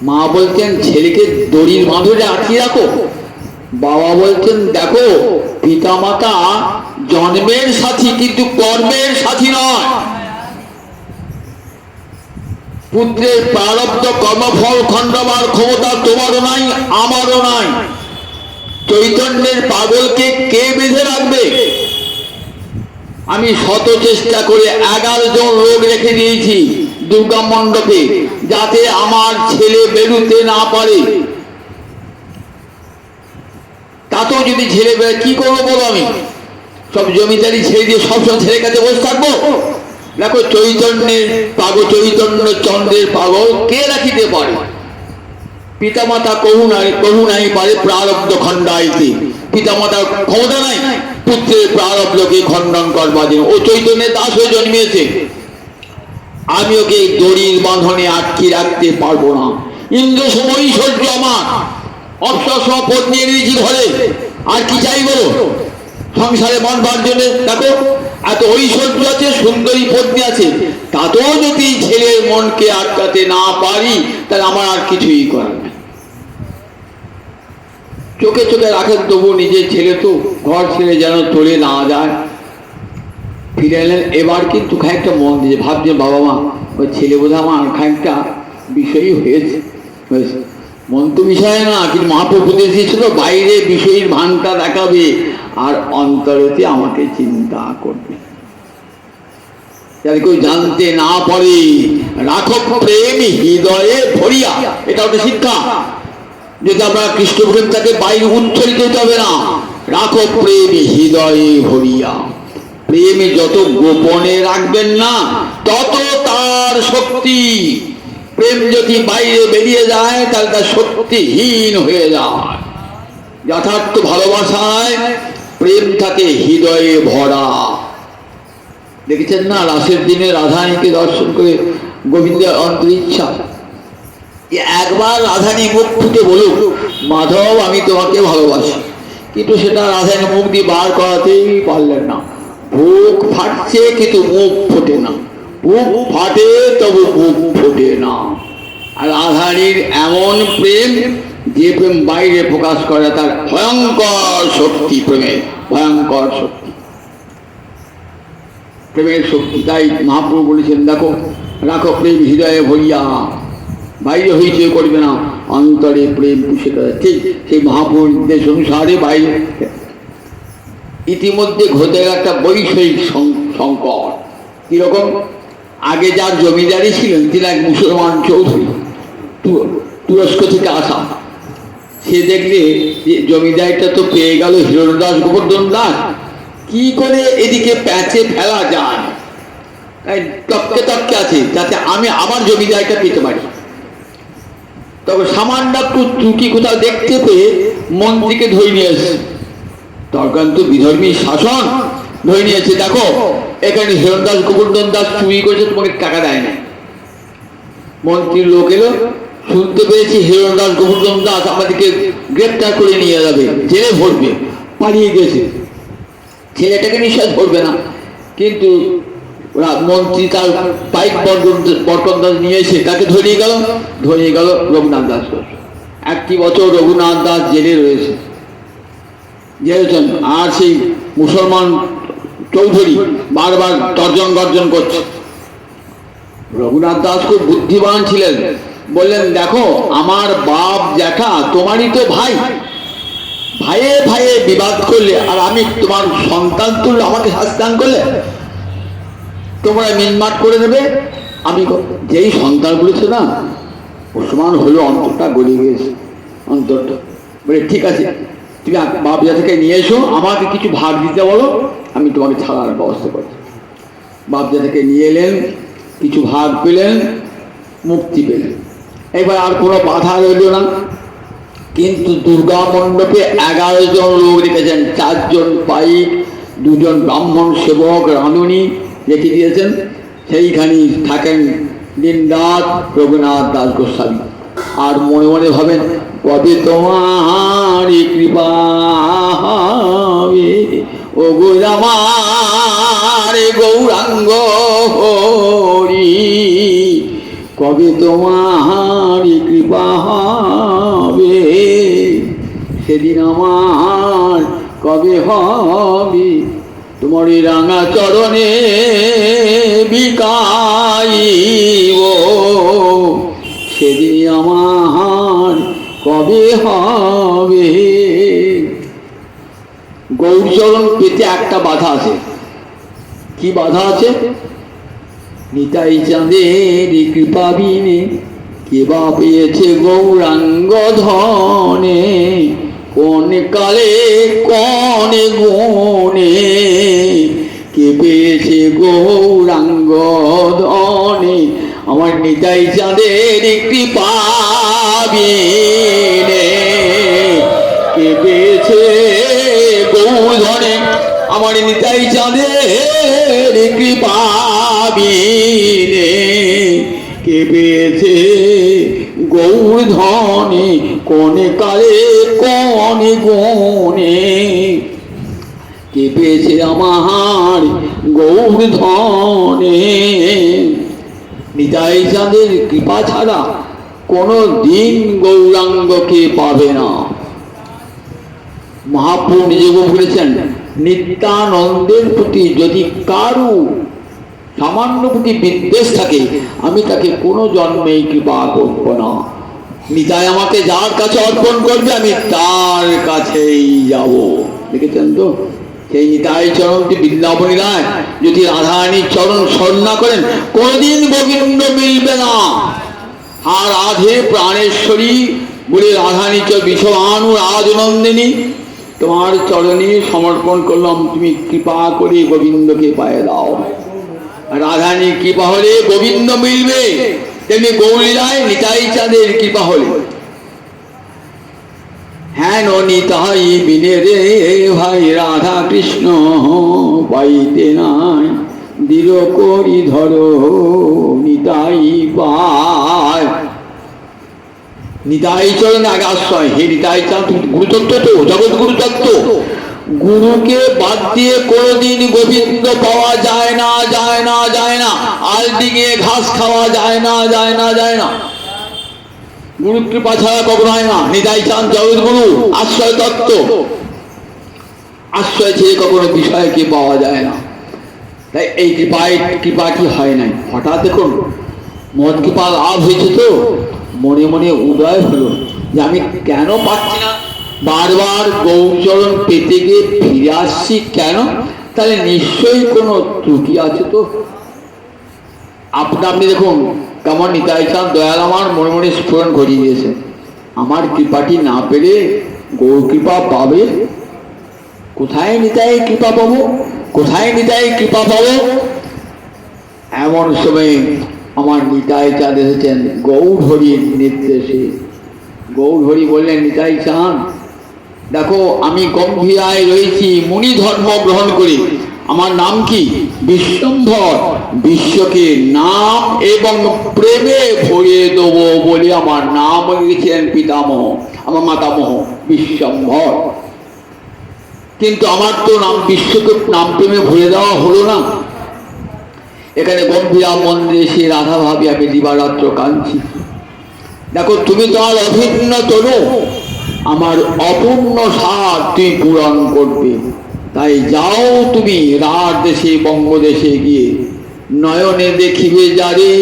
Speaker 1: মা বলছেন ছেলেকে দড়ির বাঁধনে আটকিয়ে রাখো। বাবা বলছেন দেখো পিতা মাতা জন্মের সাথী কিন্তু কর্মের সাথী নয়। পুত্রের প্রারব্ধ কর্মফল খণ্ডবার ক্ষমতা তোমারও নাই, আমারও নাই। চৈতন্যের পাগলকে কে বেঁধে রাখবে? আমি শত চেষ্টা করে 11 জন লোক রেখে দিয়েছি দুর্গা মণ্ডপে, যাতে আমার ছেলে বেরুতে না পারে। তাতেও যদি ছেলে বেরোয় কি করবো বলো? আমি সব জমিদারি ছেড়ে দিয়ে সবসময় ছেলের কাছে বসে থাকবো? দেখো, চৈতন্যের পাগল, চৈতন্য চন্দ্রের পাগল কে রাখিতে পারে? পিতামাতা কহু নাই পারে প্রারব্ধ খণ্ডাইতে। পিতামাতার ক্ষমতা নাই পুত্রের প্রারব্ধকে খণ্ডন করবার জন্য। ও চৈতন্যের দাস হয়ে জন্মিয়েছে, আমি ওকে দড়ির বাঁধনে আটকে রাখতে পারবো না। ইন্দ্র সম ঐশ্বর্য আমার, অপ্সর সম পত্নী এনে দিয়েছি ঘরে, আর কি চাই বলো সংসারে বাঁধবার জন্য? দেখো, এত ঐশ্বর্য আছে, সুন্দরী পত্নী আছে, তাতেও যদি ছেলের মনকে আটকাতে না পারি, তাহলে আমার আর কিছুই করার নেই। চোখে চোখে রাখেন, তবু নিজের ছেলে তো, ঘর ছেড়ে যেন চলে না যায়। ফিরে এলেন, এবার কিন্তু খানিকটা মন দিয়ে ভাবছেন, বাবা মা ওই ছেলে বোধহয় আমার খানিকটা বিষয়ই হয়েছে। মন তো বিষয় না, কিন্তু মহাপ্রভু দিয়েছিল বাইরে বিষয়ীর ভানটা দেখাবে আর অন্তরেতে আমাকে চিন্তা করবে, যাতে কেউ জানতে না পারে। রাখো প্রেম হৃদয়ে ভরিয়া, এটা একটা শিক্ষা। যদি আমরা কৃষ্ণ প্রেম তাকে বাইরে উচ্ছরিত হতে হবে না। রাখো প্রেম হৃদয়ে ভরিয়া, প্রেমে যত গোপনে রাখবেন না, তত তার শক্তি। প্রেম যদি বাইরে বেরিয়ে যায়, তাহলে তার শক্তিহীন হয়ে যায়। যথার্থ ভালোবাসায় প্রেম থাকে হৃদয়ে ভরা। দেখেছেন না, রাসের দিনে রাধারানীকে দর্শন করে গোবিন্দের অন্তরিচ্ছা, একবার রাধারানী মুখ ফুটে বলুক, মাধব আমি তোমাকে ভালোবাসি, কিন্তু সেটা রাধারানী মুখ দিয়ে বার করাতেই পারলেন না। বুক ফাটছে কিন্তু মুখ ফোটে না, বুক ফাটে তবু মুখ ফোটে না। আর রাধারানীর এমন প্রেম, যে প্রেম বাইরে প্রকাশ করে, তার ভয়ঙ্কর শক্তি, প্রেমের ভয়ঙ্কর শক্তি, প্রেমের শক্তি। তাই মহাপ্রভু বলেছেন, দেখো রাখো প্রেম হৃদয়ে ভরিয়া, বাইরে হইচই করবে না, অন্তরে প্রেম পুষে দেয়। ঠিক সেই মহাপ্রভুর নির্দেশ অনুসারে বাইরে ইতিমধ্যে ঘটে একটা বৈষয়িক সংকট। কিরকম? আগে যার জমিদারি ছিলেন তিনি এক মুসলমান চৌধুরী, তুরস্ক থেকে আসা। সে দেখলে যে জমিদারিটা তো পেয়ে গেল হিরণদাস গোবর্ধন দাস, কি করে এদিকে প্যাচে ফেলা যায়, তাই তককে তককে আছে যাতে আমি আমার জমিদারিটা পেতে পারি। তবে সামান্য একটু ত্রুটি কোথাও দেখতে পেয়ে মন্ত্রীকে ধরে নিয়ে এসে, দরকার তো বিধর্মী শাসন, ধরে নিয়েছে, দেখো এখানে হিরণদাস গোবর্ধন দাস চুরি করেছে, তোমাকে টাকা দেয় না। মন্ত্রীর লোক এলো, শুনতে পেয়েছি হিরণদাস গোবর্ধন দাস আমাদেরকে গ্রেপ্তার করে নিয়ে যাবে, জেলে ভরবে, পালিয়ে গেছে। ছেলেটাকে নিশ্চয় ধরবে না, কিন্তু মন্ত্রী তার পাইক বরকন দাস নিয়ে এসে তাকে ধরিয়ে গেল রঘুনাথ দাস। 1 বছর রঘুনাথ দাস জেলে রয়েছে, জেলেছেন। আর সেই মুসলমান চৌধুরী বারবার তর্জন গর্জন করছে। রঘুনাথ দাস খুব বুদ্ধিমান ছিলেন, বললেন, দেখো আমার বাপ জ্যাঠা তোমারই তো ভাই, ভাইয়ে ভাইয়ে বিবাদ করলে, আর আমি তোমার সন্তান তুললে আমাকে শাস্তান করলে, তোমরা মিনমাট করে দেবে। আমি যেই সন্তান বলেছে না, মুসলমান হলো, অন্তরটা গলে গিয়েছে, অন্তরটা বলে ঠিক আছে, তুমি বাপ জ্যাঠাকে নিয়ে এসো, আমাকে কিছু ভাগ দিতে বলো, আমি তোমাকে ছাড়ার ব্যবস্থা করছি। বাপ জ্যাঠাকে নিয়ে এলেন, কিছু ভাগ পেলেন, মুক্তি পেলেন। এবার আর কোনো বাধা রইল না। কিন্তু দুর্গা মণ্ডপে 11 জন লোক রেখেছেন, 4 জন পাইক, 2 জন ব্রাহ্মণ সেবক রাঁধুনি রেখে দিয়েছেন। সেইখানেই থাকেন দিন রাত রঘুনাথ দাস গোস্বামী। আর মনে মনে ভাবেন, কবে তোমার কৃপা হবে ও গো আমার গৌরাঙ্গ হরি, কবে তোমার কৃপা হবে, সেদিন আমার কবে হবে তোমার রাঙা চরণে বিকাইব, সেদিন আমার কবে হবে। গৌরচরণ পেতে একটা বাধা আছে, কি বাধা আছে? নিতাই চাঁদের কৃপা বিনে কে বা পেয়েছে গৌরাঙ্গ ধনে, কোন কালে কোন গুণে কে পেয়েছে গৌরাঙ্গ ধনে, আমার নিতাই চাঁদের কৃপা বিনে কে পেয়েছে গৌধনে, আমার নিতাই চাঁদের কৃপা বিনে কে পেয়েছে গৌধনে, কোন কালে কোন গুণে কে পেয়েছে আমার গৌধনে। নিতাই চাঁদের কৃপা ছাড়া কোনো দিন গৌরাঙ্গকে পাবে না। মহাপ্রভু নিজে বলেছেন, নিত্যানন্দের প্রতি যদি কারু সামান্য প্রতি বিদ্বেষ থাকে, আমি তাকে কোনো জন্মেই কৃপা করব না। নিতাই আমাকে যার কাছে অর্পণ করবে, আমি তার কাছেই যাব। দেখেছেন তো, সেই নিতাই চরণটি বৃন্দাবনী রায় যদি রাধারানীর চরণ স্মরণ না করেন, কোনদিন গোবিন্দ মিলবে না। আর রাধে প্রাণেশ্বরী বলে রাধারানী বিশ্বভানু রাজনন্দিনী, তোমার চরণে সমর্পণ করলাম, তুমি কৃপা করে গোবিন্দকে পায়ে দাও। রাধারানীর কৃপা হলে গোবিন্দ মিলবে, তেমনি গৌরীরায় নিতাই চাঁদের কৃপা হলে। হ্যাঁ নিতাই বিনে রে ভাই রাধা কৃষ্ণ পাইতে নাই, দৃঢ় করি ধরো নিতাই পায়। নিতাই চরণ আগে আশ্রয়। হে নিতাই চাঁদ গুরুতত্ত্ব তো, জগৎ গুরুতত্ত্ব। গুরুকে বাদ দিয়ে কোনোদিন গোবিন্দ পাওয়া যায় না, যায় না, যায় না। আলদিকে ঘাস খাওয়া যায় না, যায় না, যায় না। গুরু কৃপা ছাড়া কখনো হয় না। নিতাই চাঁদ জগৎ গুরু, আশ্রয় তত্ত্ব। আশ্রয় ছেড়ে কখনো বিষয়কে পাওয়া যায় না। তাই এই কৃপাটি হয় নাই। হঠাৎ দেখুন মন কৃপা লাভ হয়েছে তো মনে মনে উদয় হলো যে আমি কেন পাচ্ছি না, বারবার গৌরচরণ পেতে গিয়ে ফিরে আসছি কেন? তাহলে নিশ্চয়ই কোনো ত্রুটি আছে। তো আপনি দেখুন কেমন নিতাই চাঁদ দয়াল আমার মনে মনে স্ফুরণ ঘটিয়ে দিয়েছে। আমার কৃপাটি না পেলে গৌর কৃপা পাবে কোথায়? নিতাই কৃপা পাবো কোথায়? নিতাই কৃপা পাবো? এমন সময় আমার নিতাই চাঁদ এসেছেন গৌরহরির নির্দেশে। গৌরহরি বললেন, নিতাই চাঁদ দেখো, আমি গম্ভীরায় রয়েছি মুনি ধর্ম গ্রহণ করি। আমার নাম কি? বিশ্বম্ভর। বিশ্বকে নাম এবং প্রেমে ভরিয়ে দেবো বলে আমার নাম লিখেছিলেন পিতামহ, আমার মাতামহ বিশ্বম্ভর। কিন্তু আমার তো নাম বিশ্বকে নাম প্রেমে ভরে দেওয়া হলো না। এখানে গম্ভীরা মন্দিরে এসে রাধা ভাবি আমি দিবারাত্র কাঁদছি। দেখো তুমি তো আর অভিন্ন তরু, আমার অপূর্ণ সার তুমি পূরণ করবে। তাই যাও তুমি রার দেশে বঙ্গদেশে গিয়ে নয়নে দেখিবে যারে,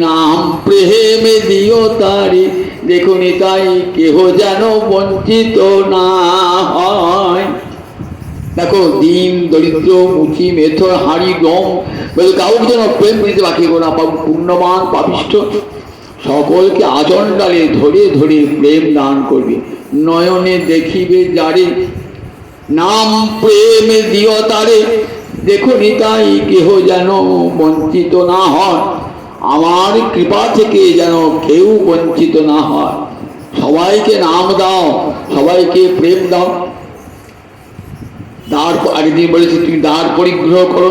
Speaker 1: নাম প্রেমে দিও তারে। দেখুনি তাই কেহ যেন বঞ্চিত না হয়। দেখো দিন দরিদ্র মুচি মেথর হাড়ি গম কাউকে যেন প্রেম দিতে বাকি না পাবো। পুণ্যবান পাপিষ্ঠ সকলকে আচণ্ডালে ধরে ধরে প্রেম দান করবে। নয়নে দেখিবে যারে, নাম প্রেম দিও তারে। দেখুনি তাই কেহ যেন বঞ্চিত না হয়। আমার কৃপা থেকে যেন কেউ বঞ্চিত না হয়। সবাইকে নাম দাও, সবাইকে প্রেম দাও। দ্বার আগেদিন বলেছি তুমি দ্বার পরিগ্রহ করো,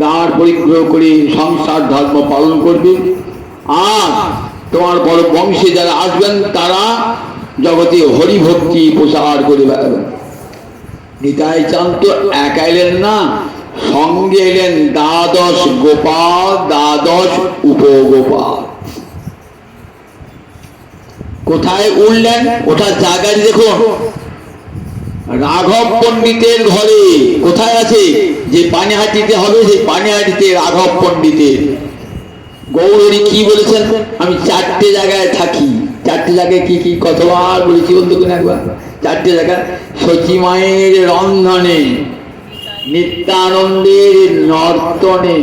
Speaker 1: দ্বার পরিগ্রহ করে সংসার ধর্ম পালন করবে। আর তোমার বড় বংশে যারা আসবেন তারা জগতে হরিভক্তি প্রসার করে বেড়াবেন। নিতাই চাঁদ তো একা এলেন না, সঙ্গে এলেন দ্বাদশ গোপাল, দ্বাদশ উপগোপাল। কোথায় উঠলেন? ওটার জায়গাটি দেখুন, রাঘব পণ্ডিতের ঘরে। কোথায় আছে? যে পানিহাটিতে হবে সেই পানিহাটিতে রাঘব পণ্ডিতের। গৌরী কি বলেছেন? আমি 4টে জায়গায় থাকি। 4টে জায়গায় কি কি কতবার বলেছি বলতে কোন একবার? 4টে জায়গায় সচি মায়ের রন্ধনে, নিত্যানন্দের নর্তনে,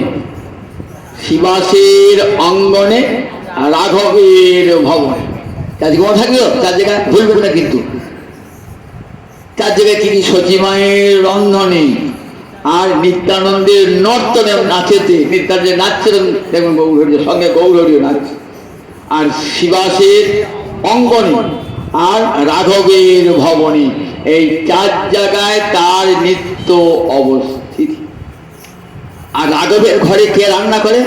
Speaker 1: শিবাসের অঙ্গনে, রাঘবের ভবনে। চার জায়গায় থাকলো, চার জায়গায় ভুলবেন না কিন্তু। চার জায়গায় তিনি সচিমায়ের রন্ধনে আর নিত্যানন্দের নর্তনে নাচেতে, নিত্যানন্দের নাচছিলেন দেখুন গৌরহরির সঙ্গে, গৌরহরিও নাচছে, আর শিবাসের অঙ্গনে আর রাঘবের ভবনে, এই চার জায়গায় তার নিত্য অবস্থিতি। আর রাঘবের ঘরে কে রান্না করে?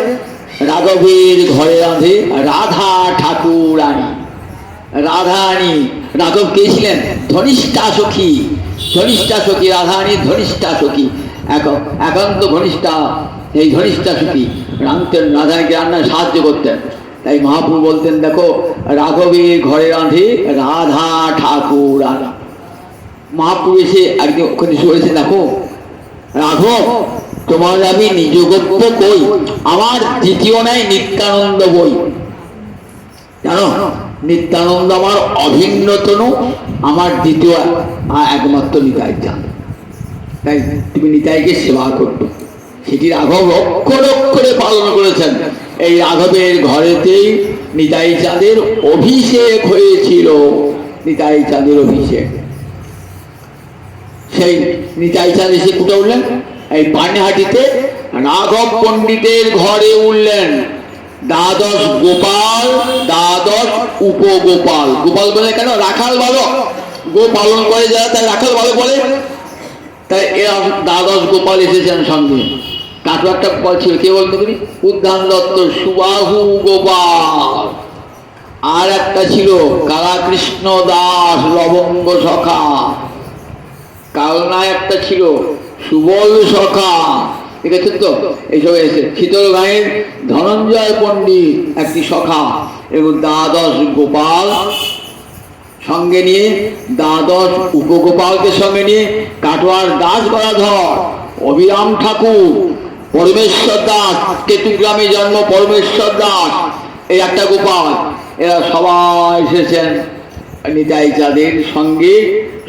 Speaker 1: রাঘবের ঘরে রাঁধে রাধা ঠাকুরানী। রাধারানী, রাঘব কে ছিলেন? ধনিষ্ঠা সখী, ধনিষ্ঠা সখী, রাধারানী ধনিষ্ঠা সখী, একান্ত ঘনিষ্ঠা। এই ধনিষ্ঠা সখী রাঁধতেন, রাধারানীকে রান্নায় সাহায্য করতেন। তাই মহাপ্রভু বলতেন, দেখো রাঘবের ঘরে রাঁধে রাধা ঠাকুরানী। মহাপ্রভু এসে একদিন ওখানে বলেছেন, দেখো রাঘব, তোমার আমি নিজ গপ্য কই, আমার দ্বিতীয় নাই নিত্যানন্দ বই। জানো, নিত্যানন্দ আমার অভিন্ন তনু, আমার দ্বিতীয় একমাত্র নিতাই চাঁদ। তাই তুমি নিতাইকে সেবা করতো, সেটি রাঘব অক্ষর অক্ষরে পালন করেছেন। এই রাঘবের ঘরেতেই নিতাই চাঁদের অভিষেক হয়েছিল, নিতাই চাঁদের অভিষেক। সেই নিতাই চাঁদ এসে কোথায় উঠলেন? এই পানিহাটিতে রাঘব পণ্ডিতের ঘরে উঠলেন। দ্বাদশ গোপাল, দ্বাদশ উপগোপাল। গোপাল বলে কেন? রাখাল বালক, গো পালন করে যারা তাই রাখাল বালক বলে। তাই এরা দ্বাদশ গোপাল এসেছেন সঙ্গে। কাটু একটা গোপাল ছিল, কে বলতে পারি? উদ্যান দত্ত সুবাহু গোপাল। আর একটা ছিল কালাকৃষ্ণ দাস লবঙ্গ সখা। কালনায় একটা ছিল সুবল সখা, ঠিক আছে তো? এইসব এসে শীতল গাঁয়ের ধনঞ্জয় পণ্ডিত একটি সখা, এবং দ্বাদশ গোপাল সঙ্গে নিয়ে, দ্বাদশ উপগোপালকে সঙ্গে নিয়ে কাটোয়ার দাস গদাধর, অবিরাম ঠাকুর, পরমেশ্বর দাস, কেতুগ্রামে জন্ম পরমেশ্বর দাস, এই একটা গোপাল। এরা সবাই এসেছেন নিতাই চাঁদের সঙ্গে।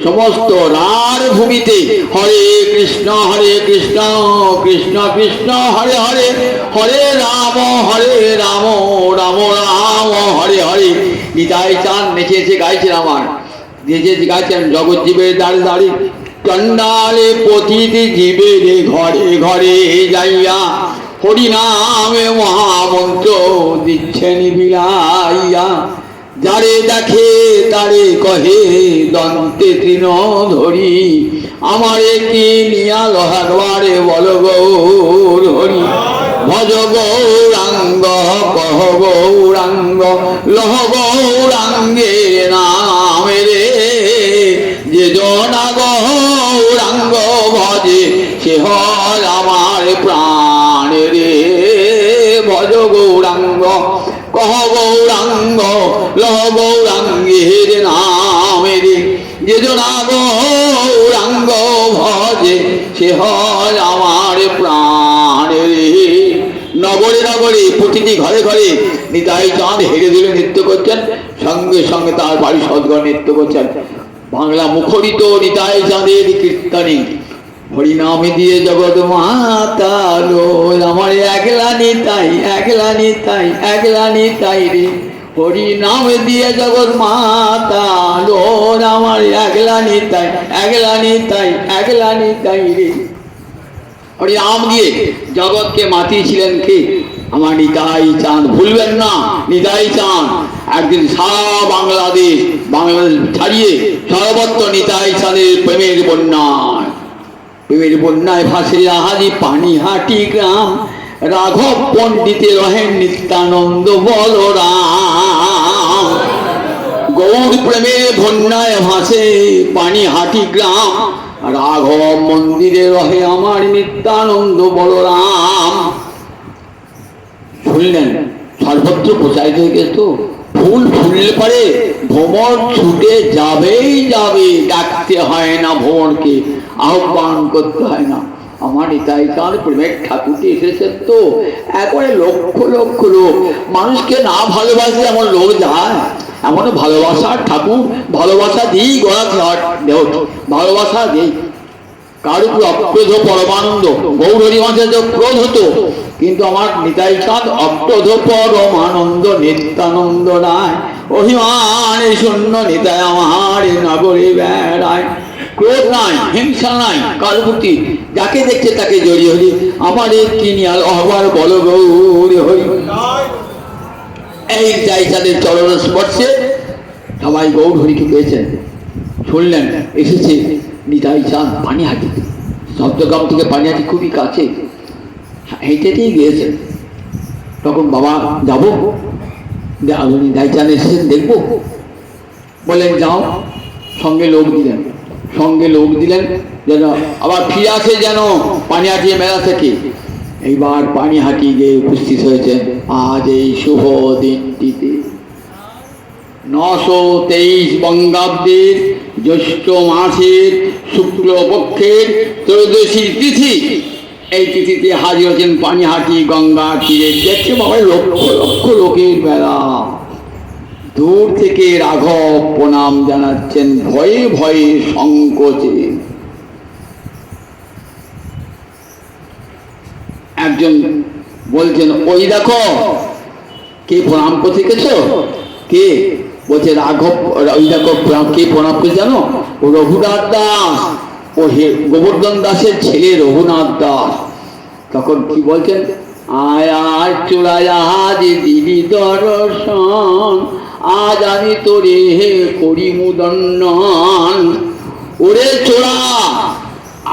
Speaker 1: সমস্ত রার ভূমিতে হরে কৃষ্ণ কৃষ্ণ কৃষ্ণ হরে হরে, হরে রাম রাম রাম হরে হরে। নিতাই চাঁদ নেচেছে গাইছেন, আমার নেচেছে গাইছেন জগজ্জীবের দাঁড়ে দাঁড়ে। চণ্ডালে পতিতে জীবের ঘরে ঘরে যাইয়া, হরিনামে মহামন্ত্র দিচ্ছেন বিলাইয়া। যারে দেখে তারে কহে দন্তে তৃণ ধরি, আমারে কি নিয়া লহারে বল গৌর হরি। ভজ গৌরাঙ্গ কহ গৌরাঙ্গ, লহ গৌরাঙ্গে নামে রে। যে জনা গৌরাঙ্গ ভজে, সে হয় আমার প্রাণ রে। ভজ গৌরাঙ্গ কহ গৌরাঙ্গ, লহ গৌরাঙ্গের নামে রে। যে জনা গৌরাঙ্গ ভজে, সে হয় আমার প্রাণ রে। নগরে নগরে প্রতিটি ঘরে ঘরে নিতাই চাঁদ হেরে দিলে নৃত্য করছেন, সঙ্গে সঙ্গে তার বাড়ি সদগর নৃত্য করছেন। বাংলা মুখরিত নিতাই চাঁদের কীর্তনে হরিনামে দিয়ে জগৎ মাতালো, আমার একলা নিতাই রে। হরিনামে দিয়ে জগৎ মাতালো, আমার একলা নিতাই রে। হরিনাম দিয়ে জগৎকে মাতিয়েছিলেন কে? আমার নিতাই চাঁদ। ভুলবেন না, নিতাই চাঁদ একদিন সারা বাংলাদেশ ছাড়িয়ে সর্বত্র নিতাই চাঁদের প্রেমের বন্যায় ভাসে জাহাজি পানিহাটি গ্রাম। রাঘব পণ্ডিতে রহেন নিত্যানন্দ বলরাম। গৌর প্রেমের বন্যায় ভাসে পানিহাটি গ্রাম, রাঘব মন্দিরে রহে আমার নিত্যানন্দ বলরাম। শুনলেন, সর্বত্র প্রচারিত হয়ে গেছে তো। ফুল ফুললে পারে ভ্রমর ছুটে যাবেই যাবে, ডাকতে হয় না ভ্রমরকে, আহ্বান করতে হয় না। আমার নিতাই চাঁদ প্রেমের ঠাকুরটি এসেছেন তো, একবারে লক্ষ লক্ষ লোক। মানুষকে না ভালোবাসলে এমন লোক যায়? এমন ভালোবাসার ঠাকুর, ভালোবাসা দিই গড়া দেহ, ভালোবাসা দিই। কার উপর অক্রোধ পরমানন্দ। গৌরহরি মাঝে যে ক্রোধ হতো, কিন্তু আমার নিতাই চাঁদ অক্রোধ পরমানন্দ নিত্যানন্দ রায় অভিমানে শূন্য নিতাই আমার নগরে বেড়ায়। ক্রোধ নাই, হিংসা নাই, কার প্রতি যাকে দেখছে তাকে জড়িয়ে হরি আমার কিনিয়াল অহবার বল গৌরী হরি। এই যাই তাদের চরণ স্পর্শে সবাই গৌর হরিকে পেয়েছেন, শুনলেন এসেছে নিতাই চাঁদ পানিহাটি। শব্দগ্রাম থেকে পানিহাটি খুবই কাছে, হেঁটেই গিয়েছেন। তখন বাবা যাবো, নিতাই চাঁদ এসেছেন দেখবো, বললেন যাও। সঙ্গে লোক দিলেন, যেন আবার ফিরে আসে যেন পানিহাটি মেলা থেকে। এইবার পানিহাটি গিয়ে উপস্থিত হয়েছে আজ এই শুভ দিনটিতে। 923 বঙ্গাব্দের জ্যৈষ্ঠ মাসের শুক্লপক্ষের ত্রয়োদশী তিথি। এই তিথিতে হাজির হচ্ছেন পানিহাটি গঙ্গা তীরে। দেখছে বাবা লক্ষ লক্ষ লোকের মেলা। দূর থেকে রাঘব প্রণাম জানাচ্ছেন ভয়ে ভয়ে সংকোচে। একজন বলছেন ওই দেখো কে প্রণাম করতে গেছো, কে? বলছে রাঘব। ওই দেখো কে প্রণাম করছে জানো? ও রঘুনাথ দাস, ও গোবর্ধন দাসের ছেলে রঘুনাথ দাস। তখন কি বলছেন? আয় আয় চোরাই আজ দিলি দর্শন, আজ আমি তোরে করি মুদন্ডন। ওরে চোরা,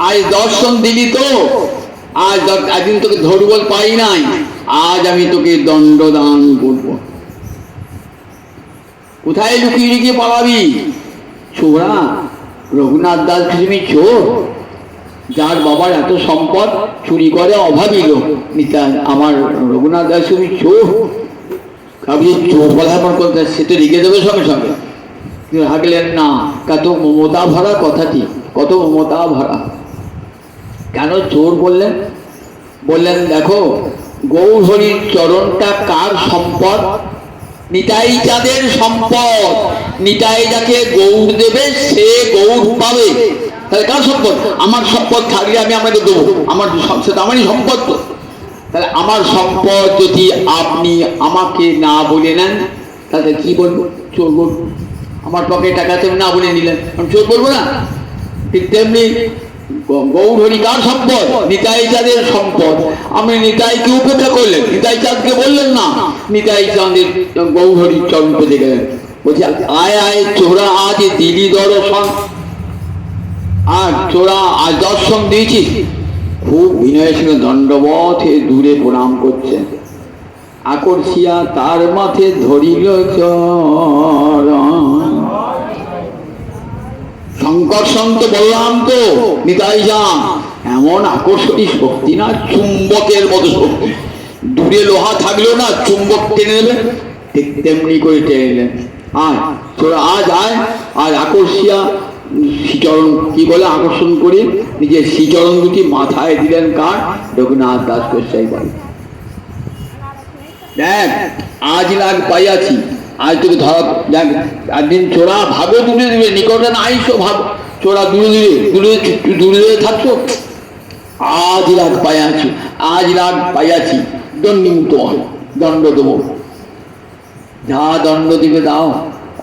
Speaker 1: আজ দর্শন দিলি তো, আজ একদিন তোকে ধরবল পাই নাই, আজ আমি তোকে দণ্ডদান করবো। কোথায় লুকিয়ে লুকিয়ে পালাবি? চোরা, রঘুনাথ দাস তুমি চোর, যার বাবার এত সম্পদ চুরি করে অভাবী লোক। আমার রঘুনাথ দাস তুমি চোর। আপনি চোর বলা করতে, সে তো রেগে দেবে সঙ্গে সঙ্গে। হাগলেন না, কত মমতা ভরা কথাটি, কত মমতা ভরা। কেন চোর বললেন? বললেন দেখো গৌর হরির চরণটা কার সম্পদ? নিতাই চাঁদের সম্পদ। নিতাই যাকে গৌর দেবে সে গৌর পাবে। তাহলে কার সম্পদ? আমার সম্পদ থাকলে আমি আমাকে দেবো, আমার সেটা আমারই সম্পদ। তাহলে আমার সম্পদ যদি আপনি আমাকে না বলে নেন তাহলে কি বলবো? চোর বলবো। আমার পকেটে টাকা তুমি না বলে নিলেন, আমি চোর বলবো না? ঠিক তেমনি গৌর হরি কার সম্পদ? নিতাই চাঁদের সম্পদ। আমি নিতাইকে উপেক্ষা করলেন, নিতাই চাঁদকে বললেন না, নিতাই চাঁদের গৌর হরির চরণ পেতে গেলেন। বলছে আয় আয় চোরা আজ দিলি দর্শন, আর চোরা আজ দর্শন দিয়েছিস। খুব বিনয়ের সঙ্গে দণ্ডবত দূরে প্রণাম করছেন। আকর্ষিয়া তার মাথে ধরিল চরণ। সংকর্ষণ তো বললাম তো, নিতাই যান এমন আকর্ষণী শক্তি না, চুম্বকের মতো শক্তি। দূরে লোহা থাকলেও না চুম্বক টেনে নেবে, ঠিক তেমনি করে টেনে নেবেন। আয় তোরা আজ আয়। আর আকর্ষিয়া শ্রীচরণ কি বলে আকর্ষণ করে নিজের শ্রীচরণ দুটি মাথায় দিলেন কার? রঘুনাথ দাস গোসাই বাড়ি। দেখ আজ লাগ পাইয়াছি, আজ তোকে ধরা। দেখ একদিন চোরা ভাবে দূরে দিবে, নিকটে না আইসো ভাব। চোরা দূরে দূরে দূরে দূরে দূরে থাকতো। আজ লাগ পাইয়াছি, আজ লাগ পাইয়াছি, দণ্ডিমুক্ত দণ্ড দেবো। যা দণ্ড দিবে দাও,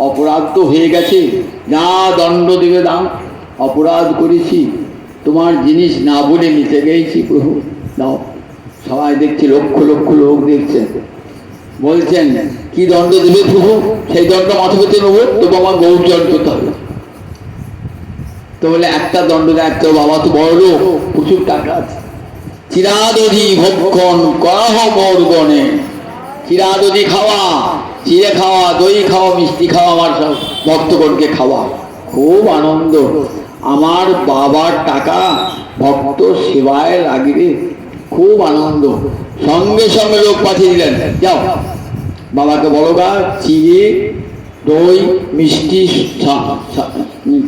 Speaker 1: অপরাধ তো হয়ে গেছে, যা দণ্ড দিবে দাও। অপরাধ করেছি, তোমার জিনিস না বলে নিতে গেছি, প্রভু দাও। সবাই দেখছে, লক্ষ লক্ষ লোক দেখছে। বলছেন কি দণ্ড দেবে প্রভু? সেই দণ্ড মাথা পেতে নেবো, তবু আমার গৌর জল করতে হবে। তো বলে একটা দণ্ড দেয়, একটা বাবা তো বড় লোক, প্রচুর টাকা আছে। চিরাদধি ভক্ষণ করাহ মোর গণে। চিরাদধি খাওয়া, চিড়ে খাওয়া, দই খাওয়া, মিষ্টি খাওয়া, আমার সব ভক্তগণকে খাওয়া, খুব আনন্দ। আমার বাবার টাকা ভক্ত সেবায় লাগবে, খুব আনন্দ। সঙ্গে সঙ্গে লোক পাঠিয়ে দিলেন, যাও বাবাকে বলো গা চিড়ে দই মিষ্টি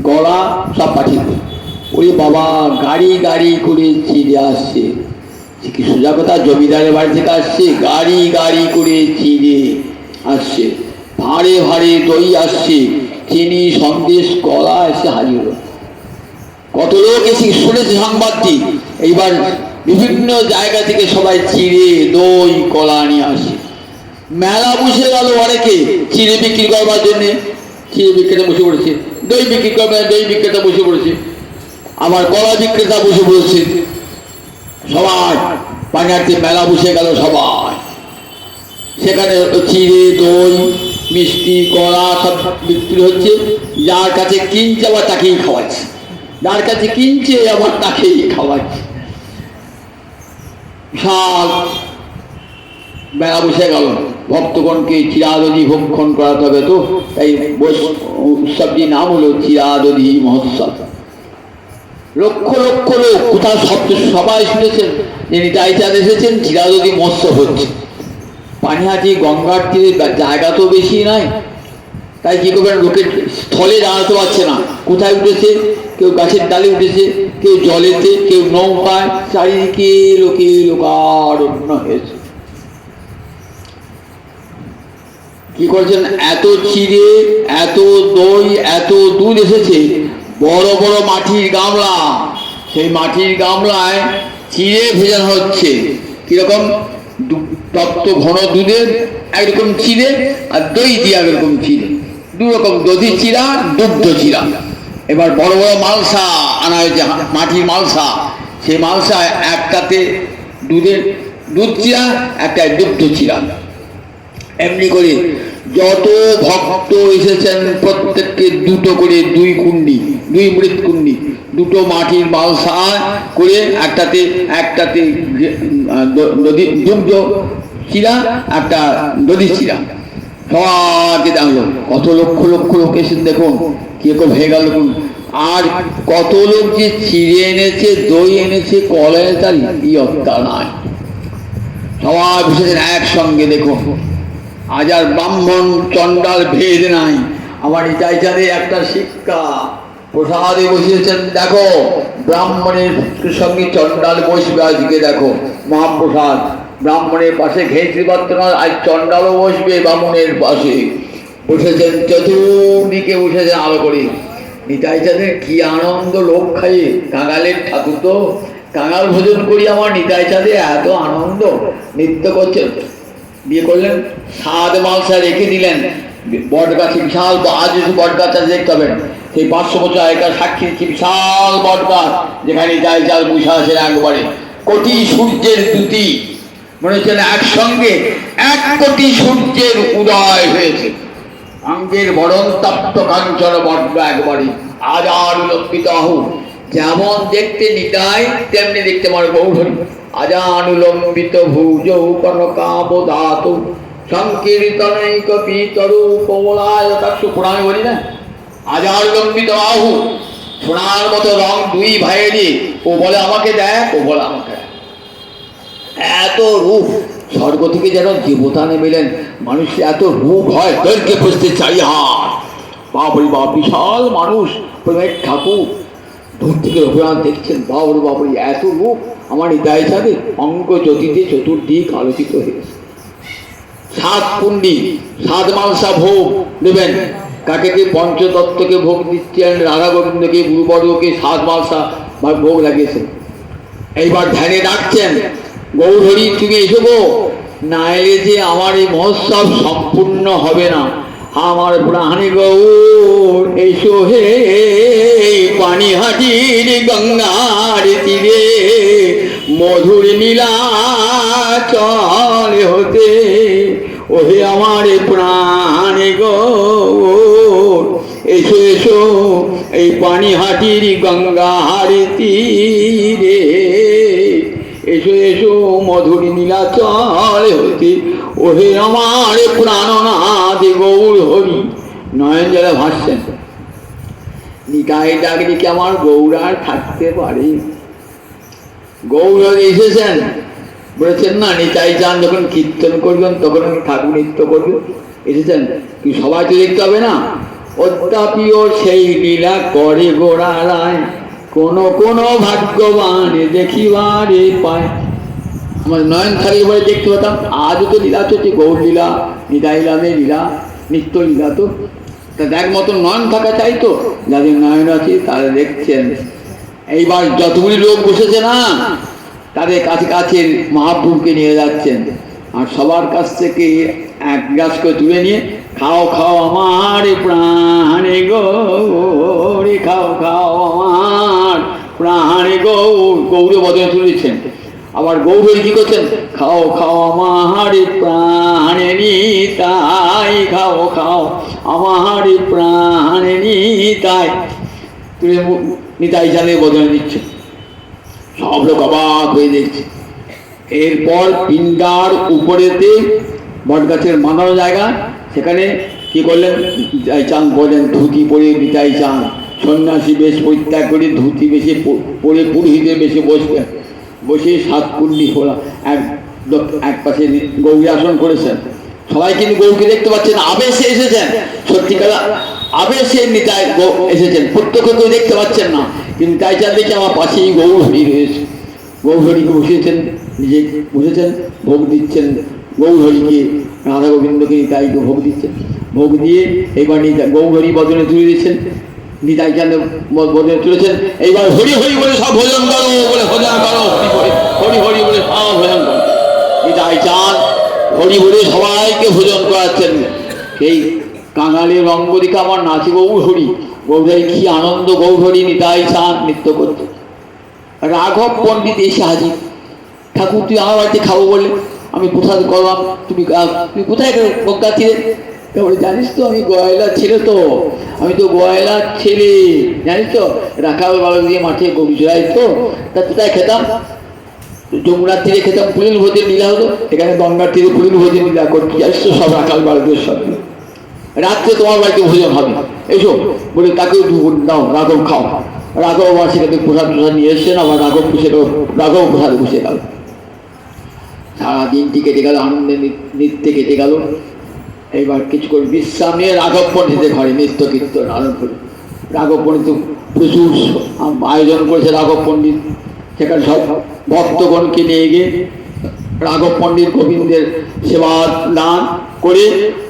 Speaker 1: কলা সব পাঠিয়ে দিল। ওই বাবা গাড়ি গাড়ি করে চিড়ে আসছে। কি সোজা কথা, জমিদারের বাড়ি থেকে আসছে, গাড়ি গাড়ি করে চিড়ে আসছে, ভাঁড়ে ভাঁড়ে দই আসছে, চিনি সন্দেশ কলা এসে হাজির হলো। কত লোক এসে শুনেছে সংবাদটি। এইবার বিভিন্ন জায়গা থেকে সবাই চিড়ে দই কলা নিয়ে আসে। মেলা বসে গেল অনেকে চিড়ে বিক্রি করবার জন্য, চিড়ে বিক্রেতা বসে পড়েছে, দই বিক্রি করবে দই বিক্রেতা বসে পড়েছে, আবার কলা বিক্রেতা বসে পড়েছে। সবাই পানিহাটি মেলা বসে গেল সবাই, সেখানে চিড়ে দই মিষ্টি কলা সব বিক্রি হচ্ছে। যার কাছে কিনছে আবার তাকেই খাওয়াচ্ছে, যার কাছে কিনছে আবার তাকেই খাওয়াচ্ছে। বিশাল মেলা বসে গেল। ভক্তগণকে চিরাদধি ভক্ষণ করাতে হবে, তো তাই উৎসবটির নাম হলো চিরাদধি মহোৎসব। লক্ষ লক্ষ লোক, কোথাও শব্দ সবাই শুনেছেন যে নিতাই চাঁদ এসেছেন, চিরাদধি মহোৎসব হচ্ছে। পানিহাটি গঙ্গার তীরে জায়গা তো বেশি নাই, তাই কি করবেন, লোকের স্থলে দাঁড়াতে পারছে না। কোথায় উঠেছে, কেউ গাছের ডালে উঠেছে, কেউ জলেতে, কেউ নৌকায়, চারিদিকে লোকে লোকারণ্য হয়েছে। কি করছেন, এত চিড়ে এত দই এত দুধ এসেছে, বড় বড় মাটির গামলা, সেই মাটির গামলায় চিড়ে ভেজানো হচ্ছে। কিরকম, তপ্ত ঘন দুধের একরকম চিড়ে আর দই দিয়ে একরকম চিড়ে, দুরকম দধি চিড়া দুগ্ধ চিড়া। এবার বড় বড় মালসা আনা হয়েছে, মাটির মালসা। সেই মালসায় একটাতে দুধ চিড়া, একটায় দুগ্ধ চিড়া। এমনি করে যত ভক্ত এসেছেন প্রত্যেককে দুটো করে দুই মৃৎকুণ্ডি, দুটো মাটির মালসা করে একটাতে দুগ্ধ চিরা, একটা দধি চিরা। সবাইকে দেখলো, কত লক্ষ লক্ষ লোক এসেছেন দেখুন, কিরকম হয়ে গেল দেখুন। আর কত লোক যে চিড়ে এনেছে, দই এনেছে, কলা এনেছে, তার ইয়ত্তা নাই। সবাই বসেছেন একসঙ্গে দেখুন। আজ আর ব্রাহ্মণ চণ্ডাল ভেদ নাই। আমার নিতাই চাঁদের একটা শিক্ষা, প্রসাদে বসিয়েছেন, দেখো ব্রাহ্মণের সঙ্গে চণ্ডাল বসবে আজকে, দেখো মহাপ্রসাদ। ব্রাহ্মণের পাশে ঘেঁচি পাত্র নয়, আজ চণ্ডালও বসবে ব্রাহ্মণের পাশে। বসেছেন চতুর্দিকে, বসেছেন আলো করে। নিতাই চাঁদের কি আনন্দ, লোক খাইয়ে, কাঙালের ঠাকুর তো, কাঙাল ভোজন করি আমার নিতাই চাঁদে এত আনন্দ, নৃত্য করছেন। বিয়ে করলেন, সাত মালসা রেখে দিলেন বট গাছে, বিশাল, আজ বট গাছ আছে দেখতে পাবেন, সেই 500 বছর আগেকার সাক্ষী দিচ্ছি, বিশাল বট গাছ, যেখানে নিতাই চাঁদ বসে আছেন একবারে। কোটি সূর্যের দ্যুতি, মনে হচ্ছে একসঙ্গে 1 কোটি সূর্যের উদয় হয়েছে। অঙ্গের বরণ তপ্ত কাঞ্চন বড্ড একবারে আজার লম্বিত আহু। যেমন দেখতে নিতাই, তেমনি দেখতে আমার গৌরী। আজানুলম্বিত ভুজ কনকাবদাত সংকীর্তনৈক পিতরু কমলায় তাক্ষ। পুরাণে বলি না, আজানুলম্বিত আহু, সোনার মতো রং দুই ভাইয়েরই। ও বলে আমাকে দেখ, ও বলে আমাকে। এত রূপ, স্বর্গ থেকে যেন দেবতা নেমেলেন। মানুষের এত রূপ হয়, দৈর্ঘ্যে বসতে 4 হাত, বাবরি বাপ, বিশাল মানুষ, ঠাকুর দূর থেকে রঘুনাথ দেখছেন, বাবরি বাবরি এত রূপ। আমার নিতাই চাঁদে অঙ্গ জ্যোতিতে চতুর্দিক আলোচিত হয়েছে। 7 কুণ্ডি, 7 মালসা ভোগ দেবেন। কাকে কে পঞ্চতত্ত্বকে ভোগ দিচ্ছেন, রাধা গোবিন্দকে, গুরুবর্গকে 7 মালসা ভোগ লাগিয়েছেন। এইবার ধ্যানে ডাকছেন, গৌরহরি তুমি এসো গো, না এলে যে আমার এই মহোৎসব সম্পূর্ণ হবে না। আমার প্রাণী গৌর এসো হে, পানিহাটির গঙ্গার তীরে মধুর নীলাচল হতে। ওহে আমার প্রাণী গৌর এসো এসো, এই পানিহাটির গঙ্গার তীরে এসো এসো, মধুর নীলাচল হতে। ওহে আমার প্রাণনাথ গৌর হরি। নয়ন জলে ভাসছেন। নিতাই ডাকলে কি আমার গৌর আর থাকতে পারে? গৌর এসেছেন, বলেছেন না নিতাই চাঁদ যখন কীর্তন করবেন তখন আমি ঠাকুর নৃত্য করবে। এসেছেন কি সবাই তো দেখতে হবে না? অদ্যাপিও সেই লীলা করে গোড়ালায়, কোনো কোনো ভাগ্যবান দেখিবারে পায়। আমার নয়ন থাকলে বলে দেখতে পেতাম। আজও তো লীলা চলছে, গৌর লীলা, নিতাই লাভে লীলা, নিত্য লীলা। তো তা দেখ মতো নয়ন থাকা চাই, তো যাদের নয়ন আছে তারা দেখছেন। এইবার যতগুলি লোক বসেছে না, তাদের কাছে কাছে মহাপ্রভুকে নিয়ে যাচ্ছেন, আর সবার কাছ থেকে এক গ্লাস করে তুলে নিয়ে, খাও খাও আমার প্রাণে গৌরে, খাও খাও আমার প্রাণে গৌরে বদনে তুলেছেন। আবার গৌরী কি করছেন, খাও খাও আমার প্রাণে নিতাই, খাও খাও আমার প্রাণে নিতাই, তুলে নিতাই চালে বদনে দিচ্ছে। সব লোক অবাক হয়ে দেখছে। এরপর পিণ্ডার উপরেতে বট গাছের বাঁধানো জায়গা, সেখানে কি করলেন, নিতাই চাঁদ বলেন ধুতি পরে নিতাই চাঁদ সন্ন্যাসী বেশ পরিত্যাগ করে ধুতি বেশি পরে পুরোহিতের বেশি বসে সাতকুণ্ডি খোলা এক পাশে গৌরী আসন করেছেন। সবাই কিন্তু গৌরকে দেখতে পাচ্ছেন, আবেশে এসেছেন, সত্যিকার আবেশে নিতাই এসেছেন, প্রত্যক্ষ কেউ দেখতে পাচ্ছেন না, কিন্তু তাই চাঁদ দেখে আমার পাশেই গৌরহরি রয়েছে। গৌরহরিকে বসিয়েছেন, নিজে বসেছেন, ভোগ দিচ্ছেন গৌরহরিকে, রাধা গোবিন্দকে নিতাইকে ভোগ দিচ্ছেন। ভোগ দিয়ে এইবার গৌরহরি বদনে তুলে দিচ্ছেন, নিতাই চাঁদ বদনে তুলেছেন। এইবার হরি হরি বলে সব ভোজন করো, বলে ভোজন করো, হরি হরি বলে সব ভোজন করো। নিতাই চাঁদ হরি বলে সবাইকে ভোজন করাচ্ছেন। সেই কাঙালের রঙ্গরিকা আমার নাচে গৌরহরি, গৌরহরি কি আনন্দ, গৌরহরি নিতাই চাঁদ নৃত্য করছে। রাঘব পণ্ডিত এসে হাজির। ঠাকুর তুই আমার বাড়িতে খাবো বলে আমি প্রসাদ করলাম, তুমি কোথায় গঙ্গা তীরে? বলে জানিস তো আমি গয়লার ছেলে, তো আমি তো গয়লার ছেলে, জানিস তো রাখাল বালক দিয়ে মাঠে গরু চড়াই, তো তা কোথায় খেতাম? যমুনার তীরে খেতাম, পুলিল ভোজের লীলা হতো, এখানে গঙ্গার তীরে পুলিল ভোজের লীলা করতে জানিস তো, সব রাখাল বালকের সব। রাত্রে তোমার বাড়িতে ভোজন হবে, এসো বলে তাকেও দাও, রাঘব খাও। রাঘব আবার সেখানে প্রসাদ প্রসাদ নিয়ে এসছেন, আবার রাঘব প্রসাদ বসে গেল। সারাদিনটি কেটে গেল, আনন্দে নৃত্যে কেটে গেল। এইবার কিছু করে বিশ্রাম নিয়ে রাঘব পণ্ডিতের ঘরে নৃত্য কীর্তন আরম্ভ হল। রাঘব পণ্ডিত প্রচুর আয়োজন করেছে রাঘব পণ্ডিত, সেখানে সব ভক্তগণকে নিয়ে গিয়ে রাঘব পণ্ডিত গোবিন্দের সেবা দান করে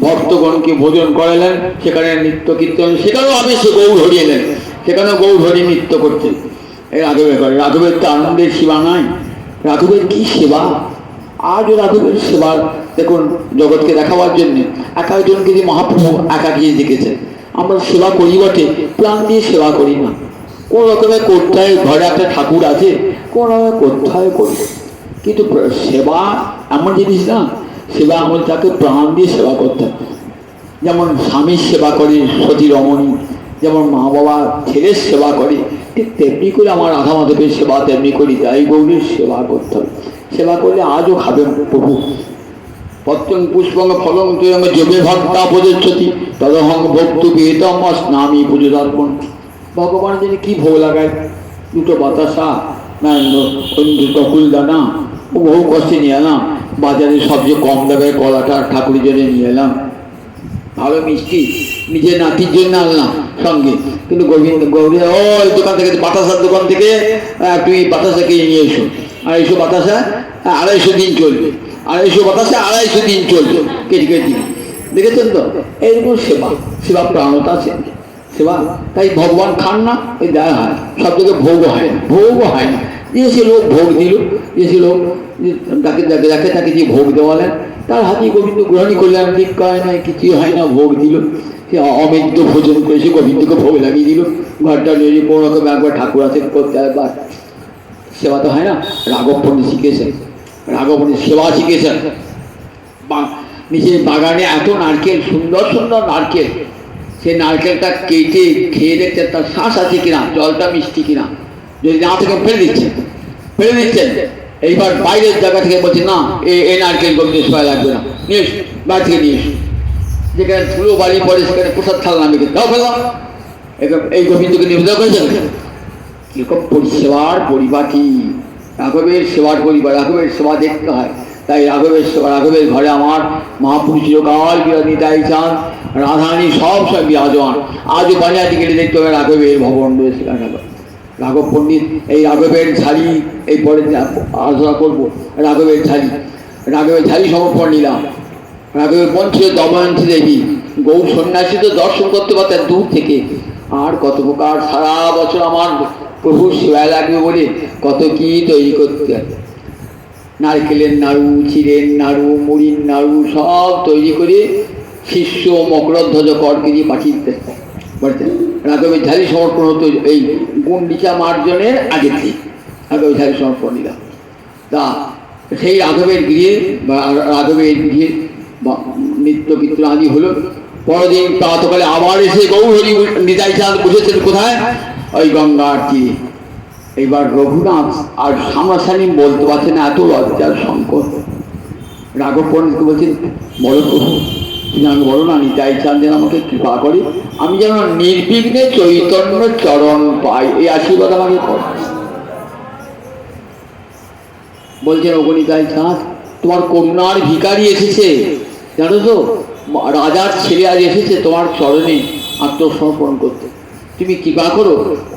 Speaker 1: ভক্তগণকে ভোজন করালেন। সেখানে নৃত্য কীর্তন, সেখানেও আবেশে গৌরহরি এলেন, সেখানেও গৌরহরি নৃত্য করতেন এই রাঘবের ঘরে। রাঘবের তো আনন্দের সীমা নাই, রাঘবের কি সেবা! আজও রাঘবের সেবা দেখুন, জগৎকে দেখাবার জন্যে এক একজনকে যে মহাপ্রভু একাকিয়ে দেখেছেন। আমরা সেবা করি বটে, প্রাণ দিয়ে সেবা করি না। কোন রকমের করতে হয়, ঘরে একটা ঠাকুর আছে, কোন রকমের করতে হয় করি, কিন্তু সেবা এমন জিনিস না, সেবা এমন তাকে প্রাণ দিয়ে সেবা করতে হবে। যেমন স্বামীর সেবা করে সতী রমণী, যেমন মা বাবা ছেলের সেবা করে, ঠিক তেমনি করে আমার রাধা মাধবের সেবা তেমনি করি, তাই গৌরীর সেবা করতে হবে। সেবা করলে আজও খাবেন প্রভু। পত্রং পুষ্পং ফলং যোগে ভক্তা প্রদর্শতি তদহং ভক্ত বেতম স্নামি পুজো দর্পণ। ভগবান যিনি কি ভোগ লাগায়, দুটো বাতাসা না, দুটো ফুলদানা, ও বহু কষ্টে নিয়ে এলাম, বাজারে সবচেয়ে কম দামে কলাটা ঠাকুরের জন্য নিয়ে এলাম, ভালো মিষ্টি নিজের নাতির জন্য আনলাম সঙ্গে, কিন্তু গৌরী ওই দোকান থেকে, বাতাসার দোকান থেকে তুমি বাতাসা কিনে নিয়ে এসো, 250 বাতাসা 250 দিন চলবে, 250 বাতাসা 250 দিন চলবে, কেটে কেটে দেখেছেন তো? এইরকম সেবা, সেবা প্রাণতা আছে সেবা। তাই ভগবান খান না, ওই দেওয়া হয়, সব থেকে ভোগও হয় না, ভোগও হয় না। যে সে লোক ভোগ দিল, যে সে লোক তাকে যাকে তাকে যে ভোগ দেওয়ালেন, তার হাতে গোবিন্দ গ্রহণই করলেন, ঠিক হয় না, কিছুই হয় না, ভোগ দিল। সে অমিত্র ভোজন করেছে, গোবিন্দকে ভোগ লাগিয়ে দিল, ঘরটা নিয়ে কোনো রকম একবার ঠাকুর আছে করতে, একবার সেবা তো হয় না। রাঘব পণ্ডিত শিখেছেন, রাঘব পণ্ডিত সেবা শিখেছেন। নিজের বাগানে এত নারকেল, সুন্দর সুন্দর নারকেল, সেই নারকেলটা কেটে খেয়ে দেখছেন তার শ্বাস আছে কিনা, জলটা মিষ্টি কিনা, যদি না থেকে ফেলে দিচ্ছেন, ফেলে দিচ্ছেন। এইবার বাইরের জায়গা থেকে বলছে না, এই নারকেল গোবিন্দ সেবা লাগবে না, নিয়ে এসো, বাইরে থেকে নিয়ে এসো। যেখানে ধুলো বাড়ি পড়ে সেখানে প্রসাদ থালা নামে দাও, ফেলাম। এই গোবিন্দকে নিবেদন করেছেন। কিরকম পরিষেবার পরিপাটি, রাঘবের সেবার পরিবার, রাঘবের সেবা দেখতে হয়। তাই রাঘবের সেবা, রাঘবের ঘরে আমার মহাপুরুষ চিরকাল নিতাই চাঁদ রাধারানী সব সব বিরাজমান। আজও বাজারে গেলে দেখতে হবে রাঘবের ভবন রয়েছে। রাঘব পণ্ডিত এই রাঘবের ঝাড়ি, এই পরে আলোচনা করবো, রাঘবের ঝাড়ি, রাঘবের ঝাড়ি সমর্পণ নিলাম। রাঘবের বোন ছিল দময়ন্তী দেবী, গৌর সন্ন্যাসী তো দর্শন করতে পারতেন দূর থেকে। আর কত প্রকার, সারা বছর আমার প্রভু সেবায় লাগবে বলে কত কি তৈরি করতে হয়। নারকেলের নাড়ু, চিড়ের নাড়ু, মুড়ির নাড়ু সব তৈরি করে শিষ্য মকরধ্বজ করকে দিয়ে পাঠিয়ে দিতেন। বলতেন রাঘবের ঝালি সমর্পণ হতো এই গুন্ডিচা মার্জনের আগের দিন রাঘবের ঝালি সমর্পণ দিলাম। তা সেই রাঘবের গৃহে বা রাঘবের গৃহে নিত্য কীর্তন আদি হলো। পরদিন প্রাতকালে আবার এসে গৌরহরি নিতাই চাঁদ বসেছেন কোথায়? ওই গঙ্গার তীরে। এইবার রঘুনাথ আর সামনাসামনি বলতে পারছে না, এত লজ্জার সংকট। রাঘব পণ্ডিতকে বলছেন, বলো প্রভু, তুমি আমাকে বলো না, নিতাই চাঁদ যেন আমাকে কৃপা করে, আমি যেন নির্বিঘ্নে চৈতন্য চরণ পাই, এই আশীর্বাদ আমাকে কর। বলছেন, ওগো নিতাই চাঁদ, তোমার করুণার ভিখারি এসেছে, জানো তো, রাজার ছেলে আজ এসেছে তোমার চরণে আত্মসমর্পণ করতে। তুমি কৃপা করো,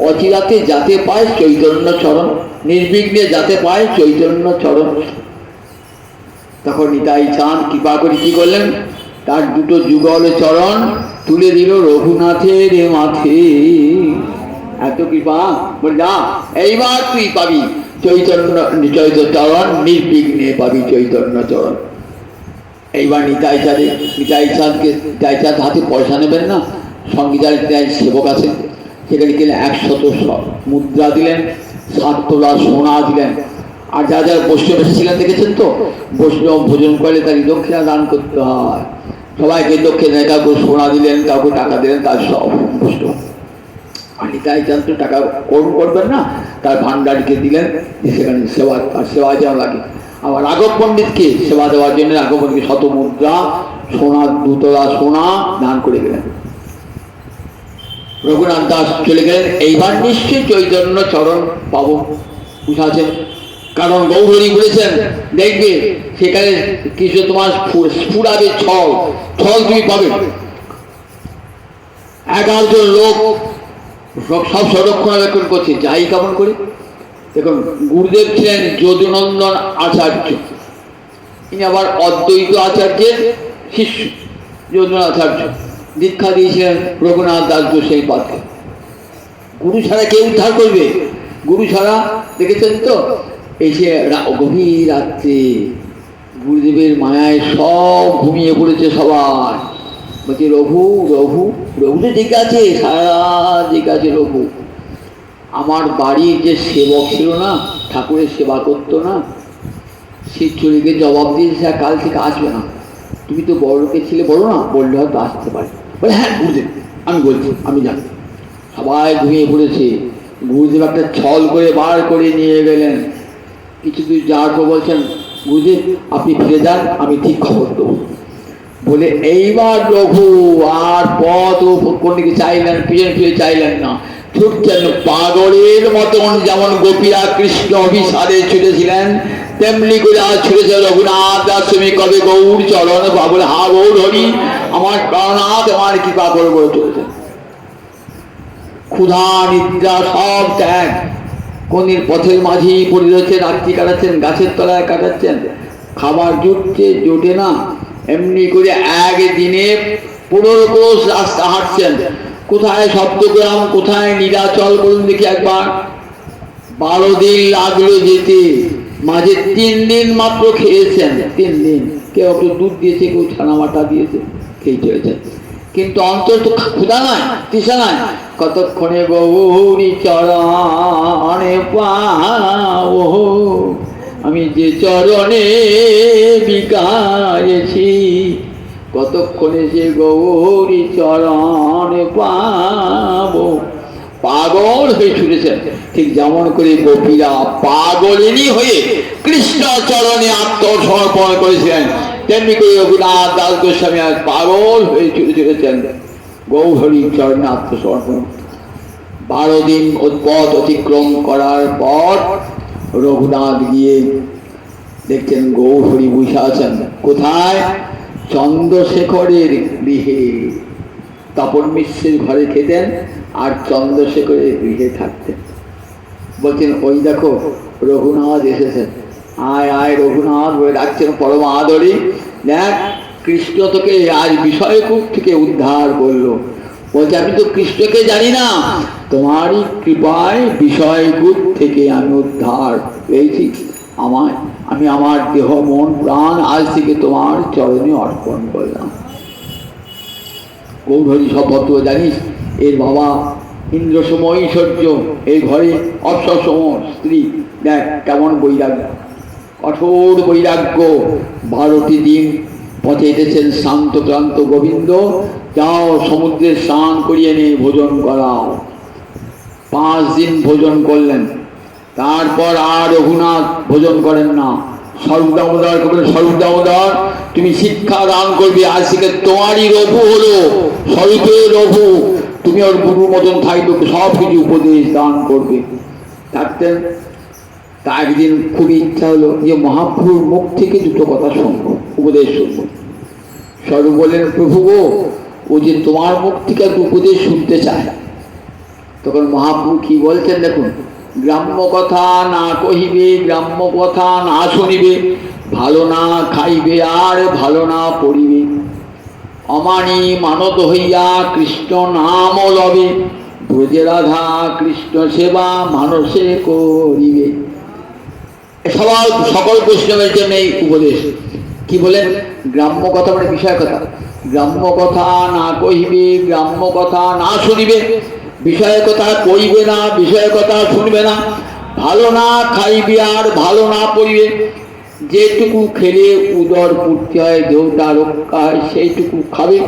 Speaker 1: অচিরাতে যাতে পায় চৈতন্য চরণ, নির্বিঘ্নে যাতে পায় চৈতন্য চরণ। তখন নিতাই চাঁদ কৃপা করে কি করলেন? তার দুটো যুগল চরণ তুলে দিল রঘুনাথের মাথে। এত কৃপা, বলে যা এইবার তুই পাবি চৈতন্য চরণ, নির্বিঘ্নে পাবি চৈতন্য চরণ। এইবার নিতাই চাঁদকে নিতাই চাঁদ হাতে পয়সা নেবেন না, সঙ্গে যার সেবক আছেন সেখানে গেলে 100 মুদ্রা দিলেন, 7 তোলা সোনা দিলেন। আর যা যারা বৈষ্ণব এসেছিলেন দেখেছেন তো, বৈষ্ণব ভোজন করলে তাকে দক্ষিণা দান করতে হয়। সবাইকে দক্ষিণা, কাউকে সোনা দিলেন, কাউকে টাকা দিলেন, তার সব বৈষ্ণব। আর নিতাই চাঁদ তো টাকা করুণ করবেন না, তার ভান্ডারকে দিলেন, সেখানে সেবা যেন লাগে। আবার রাঘব পণ্ডিতকে সেবা দেওয়ার জন্য রাঘব পণ্ডিতকে 100 মুদ্রা সোনা, 2 তোলা সোনা দান করে গেলেন। রঘুনাথ দাস চলে গেলেন। এইবার নিশ্চয়ই চৈতন্য চরণ পাবো, বুঝা আছে। কারণ গৌরহরি বলেছেন, দেখবে সেখানে কিছু তোমার ফুরাবে ছল, তুমি পাবে। 11 জন লোক সব সংরক্ষণাবেক্ষণ করছে, যাই কেমন করে। দেখুন, গুরুদেব ছিলেন যদুনন্দন আচার্য, ইনি আবার অদ্বৈত আচার্যের শিষ্য। যদুনন্দন আচার্য দীক্ষা দিয়েছিলেন রঘুনাথ দাস গোসাই পাদকে। গুরু ছাড়া কে উদ্ধার করবে? গুরু ছাড়া, দেখেছেন তো, এই যে গভীর রাত্রে গুরুদেবের মায়ায় সব ঘুমিয়ে পড়েছে সবাই। বলছে রঘু রঘু রঘু তো ঠিক আছে, সারা ঠিক আছে রঘু। আমার বাড়ির যে সেবক ছিল না, ঠাকুরের সেবা করতো না, সে চুরিকে জবাব দিয়েছে কাল থেকে আসবে না। তুমি তো বড় লোকের ছিলে, বলো না, বললে হয়তো আসতে পারে। বলে হ্যাঁ গুরুদেব, আমি বলছি, আমি জানি। সবাই ঘুমিয়ে পড়েছে। গুরুদেব একটা ছল করে বার করে নিয়ে গেলেন। কিছু দূর যাওয়ার পর বলছেন, গুরুদেব আপনি ফিরে যান, আমি ঠিক খবর দেবো। বলে এইবার রঘু আর পথ ও কোন দিকে চাইলেন, পিছনে ফিরে চাইলেন না, ছুটছেন পাগলের মতন। যেমন গোপীরা কৃষ্ণ অভিসারে ছুটেছিলেন, তেমনি করে আজ ছুটেছে রঘুনাথ আশ্রমে কবে গৌর চরণ বাবুল। হা গৌর হরি, আমার প্রাণনাথ, আমার কৃপা করে বলে চলেছেন। ক্ষুধা নিদ্রা সব ত্যাগ, কোনের পথের মাঝেই পড়ে রয়েছে, রাত্রি কাটাচ্ছেন, গাছের তলায় কাটাচ্ছেন। খাবার জুটছে, জোটে না, এমনি করে একদিনে 15 ক্রোশ রাস্তা হাঁটছেন। কোথায় শব্দগ্রাম, কোথায় নীলাচল, বলুন দেখি একবার। 12 দিন লাগলো যেতে, মাঝে 3 দিন মাত্র খেয়েছেন। 3 দিন, কেউ একটু দুধ দিয়েছে, কেউ ছানা মাটা দিয়েছে, খেয়ে চলেছেন। কিন্তু অন্তর তো ক্ষুধা নয়, তৃষা নয়। কতক্ষণে গৌরী চরণে পাবো, আমি যে চরণে বিকারেছি, কতক্ষণে যে গৌরী চরণে পাবো। পাগল হয়ে ছুটেছেন, ঠিক যেমন করে গোপীরা পাগলিনী হয়ে কৃষ্ণ চরণে আত্মসমর্পণ করেছিলেন, তেমনি করে রঘুনাথ দাস গোস্বামী আজ পাগল হয়ে ছুটে চলেছেন গৌরহরির চরণে আত্মসমর্পণ। 12 দিন পথ অতিক্রম করার পর রঘুনাথ গিয়ে দেখছেন গৌরহরি বসে আছেন। কোথায়? চন্দ্রশেখরের গৃহে। তপন মিশ্রের ঘরে খেতেন আর চন্দ্রশেখরের গৃহে থাকতেন। বলছেন, ওই দেখো রঘুনাথ এসেছেন, আয় আয় রঘুনাথ বলে ডাকছেন পরম আদরে। দেখ, কৃষ্ণ তোকে আজ বিষয়কূপ থেকে উদ্ধার করলো, বলছে আমি তো কৃষ্ণকে জানি না, তোমারই কৃপায় বিষয়গুপ থেকে আমি উদ্ধার পেয়েছি। আমি আমার দেহ মন প্রাণ আজ থেকে তোমার চরণে অর্পণ করলাম। গৌরহরি সব ভক্ত জানিস, এর বাবা ইন্দ্রসম ঐশ্বর্য, এই ঘরে অপ্সরসম স্ত্রী, দেখ কেমন বৈরাগ্য, কঠোর বৈরাগ্য। 12টি দিন পথে এসেছেন শান্ত ক্লান্ত গোবিন্দ, যাও সমুদ্রে স্নান করিয়ে নিয়ে ভোজন করাও। 5 দিন ভোজন করলেন, তারপর আর রঘুনাথ ভোজন করেন না। স্বরূপদামোদর করবেন, স্বরূপদামোদর তুমি শিক্ষা দান করবে, আজ থেকে তোমারই রঘু হলো, স্বরূপের রঘু, তুমি ওর গুরুর মতন থাকবে, সব কিছু উপদেশ দান করবে। থাকতেন। তা একদিন খুব ইচ্ছা হলো যে মহাপ্রভুর মুখ থেকে দুটো কথা শুনবো, উপদেশ শুনবো। স্বরূপ বললেন, প্রভু গো, ও যে তোমার মুখ থেকে একটু উপদেশ শুনতে চায়। তখন মহাপ্রভু কি বলছেন দেখুন, গ্রাম্য কথা না কহিবে, গ্রাম্য কথা না শুনিবে, ভালো না খাইবে আর ভালো না পড়িবে, অমানি মানত হইয়া কৃষ্ণ নাম লবে, ব্রজে রাধা কৃষ্ণ সেবা মানসে করিবে। সকল বৈষ্ণবের জন্য এই উপদেশ। কি বলেন? গ্রাম্য কথা মানে বিষয় কথা। গ্রাম্য কথা না কহিবে, গ্রাম্য কথা না শুনিবে, বিষয় কথা কইবে না, বিষয় কথা শুনবে না, ভালো না খাইবে আর ভালো না পড়িবে, যেটুকু খেলে উদর পূর্তি হয়, দেহটা রক্ষা হয়, সেইটুকু খাবে,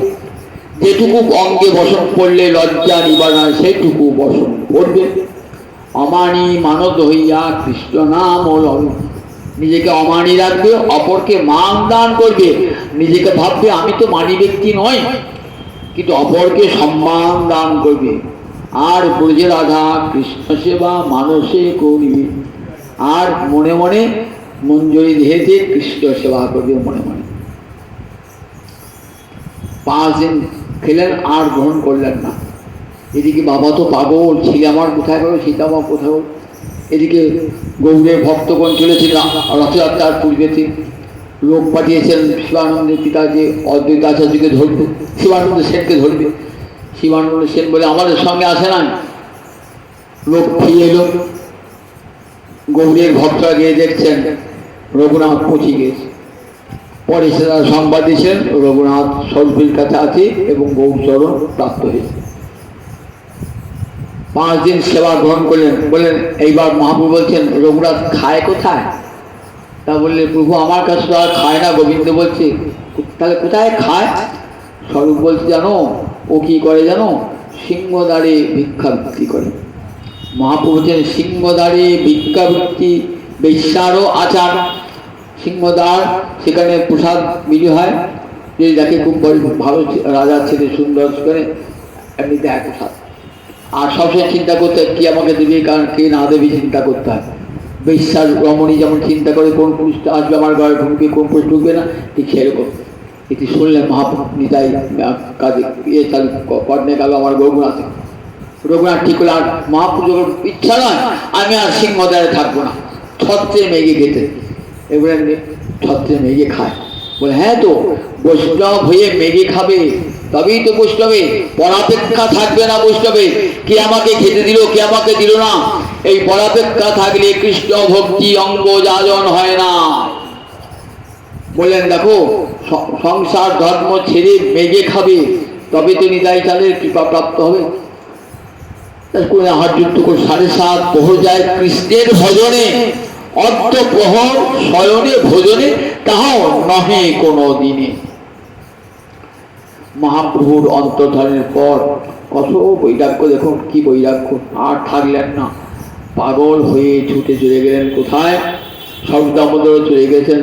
Speaker 1: যেটুকু অঙ্গে বসন করলে লজ্জা নিবারণ হয় সেইটুকু বসন করবে, অমানি মানত হইয়া কৃষ্ণ নাম লবে, নিজেকে অমানি রাখবে, অপরকে মান দান করবে, নিজেকে ভাববে আমি তো মানি ব্যক্তি নয়, কিন্তু অপরকে সম্মান দান করবে, আর ব্রজে রাধা কৃষ্ণ সেবা মানসে করিবে, আর মনে মনে মঞ্জুরি দেহেতে কৃষ্ণ সেবা করবে মনে মনে। 5 দিন খেলেন, আর গ্রহণ করলেন না। এদিকে বাবা তো পাগল, ছেলে আমার কোথায় গেল, সীতা মা কোথাও। এদিকে গৌরের ভক্তগণ চলেছিল রথযাত্রার পূর্বেতে, লোক পাঠিয়েছেন শিবানন্দের পিতা যে অদ্বৈত আচার্যকে ধরবে, শিবানন্দ সেনকে ধরবে। শিবানন্দ সেন বলে আমাদের সঙ্গে আসে না। লোক ফিরে এলো, গৌরের ভক্তরা গিয়ে দেখছেন রঘুনাথ পৌঁছে গিয়েছে। পরে সে তারা সংবাদ দিয়েছেন রঘুনাথ স্বরূপের কাছে আছে এবং গৌরচরণ প্রাপ্ত হয়েছে। 5 দিন সেবা গ্রহণ করলেন। বললেন, এইবার মহাপ্রভু বলছেন রঘুনাথ খায় কোথায়? তা বললে, প্রভু আমার কাছে তো আর খায় না। গোবিন্দ বলছে, তাহলে কোথায় খায়? স্বরূপ বলছে, জানো ও কি করে জানো? সিংহদ্বারে ভিক্ষা বৃত্তি করে। মহাপ্রভু বলছেন, সিংহদ্বারে ভিক্ষা বৃত্তি বেশ্যারও আচার। সিংহদ্বার, সেখানে প্রসাদ বিলি হয়, যদি দেখে খুব ভালো রাজার ছেলে সুন্দর, সেখানে এমনি দেয় প্রসাদ। আর সবসময় চিন্তা করতে হয় কি আমাকে দেবে, কারণ কে না দেবে চিন্তা করতে হয়। বেশ্যার রমণী যেমন চিন্তা করে কোন পুরুষটা আসবে আমার ঘরে, ঢুকবে, কোন পুরুষ ঢুকবে না, ঠিক সেরকম। এটি শুনলেন মহাপ্রভু নিতাই কাজে ইয়ে চালু কর্ণে গেল আমার রঘুনাথে। রঘুনাথ ঠিক হলো, আর মহাপ্রভু যখন ইচ্ছা নয় আমি আর সিংহদ্বারে থাকবো না, ছত্রে মেঘে খেতে। এবারে ছত্রে মেঘে খায়। বলে, হ্যাঁ তো বৈষ্ণব হয়ে মেঘে খাবে, তবেই তো বৈষ্ণবে পরাপেক্ষা থাকবে না। বৈষ্ণবে কে আমাকে খেতে দিল, কে আমাকে দিল না, এই পরাপেক্ষা থাকলে কৃষ্ণ ভক্তি অঙ্গ যাজন হয় না। বললেন, দেখো সংসার ধর্ম ছেড়ে মেঘে খাবে, তবে তো নিতাই চাঁদের কৃপা প্রাপ্ত হবে। হাত যুক্ত করে 7:30 প্রহর যায় কৃষ্ণের ভজনে, অর্ধ প্রহর শয়নে ভোজনে, তাহাও নহে কোনো দিনে। মহাপ্রভুর অন্তর্ধানের পর কত বৈরাগ্য, দেখুন কি বৈরাগ্য। আর থাকলেন না, পাগল হয়ে ছুটে চলে গেলেন কোথায়? স্বরূপদামোদর চলে গেছেন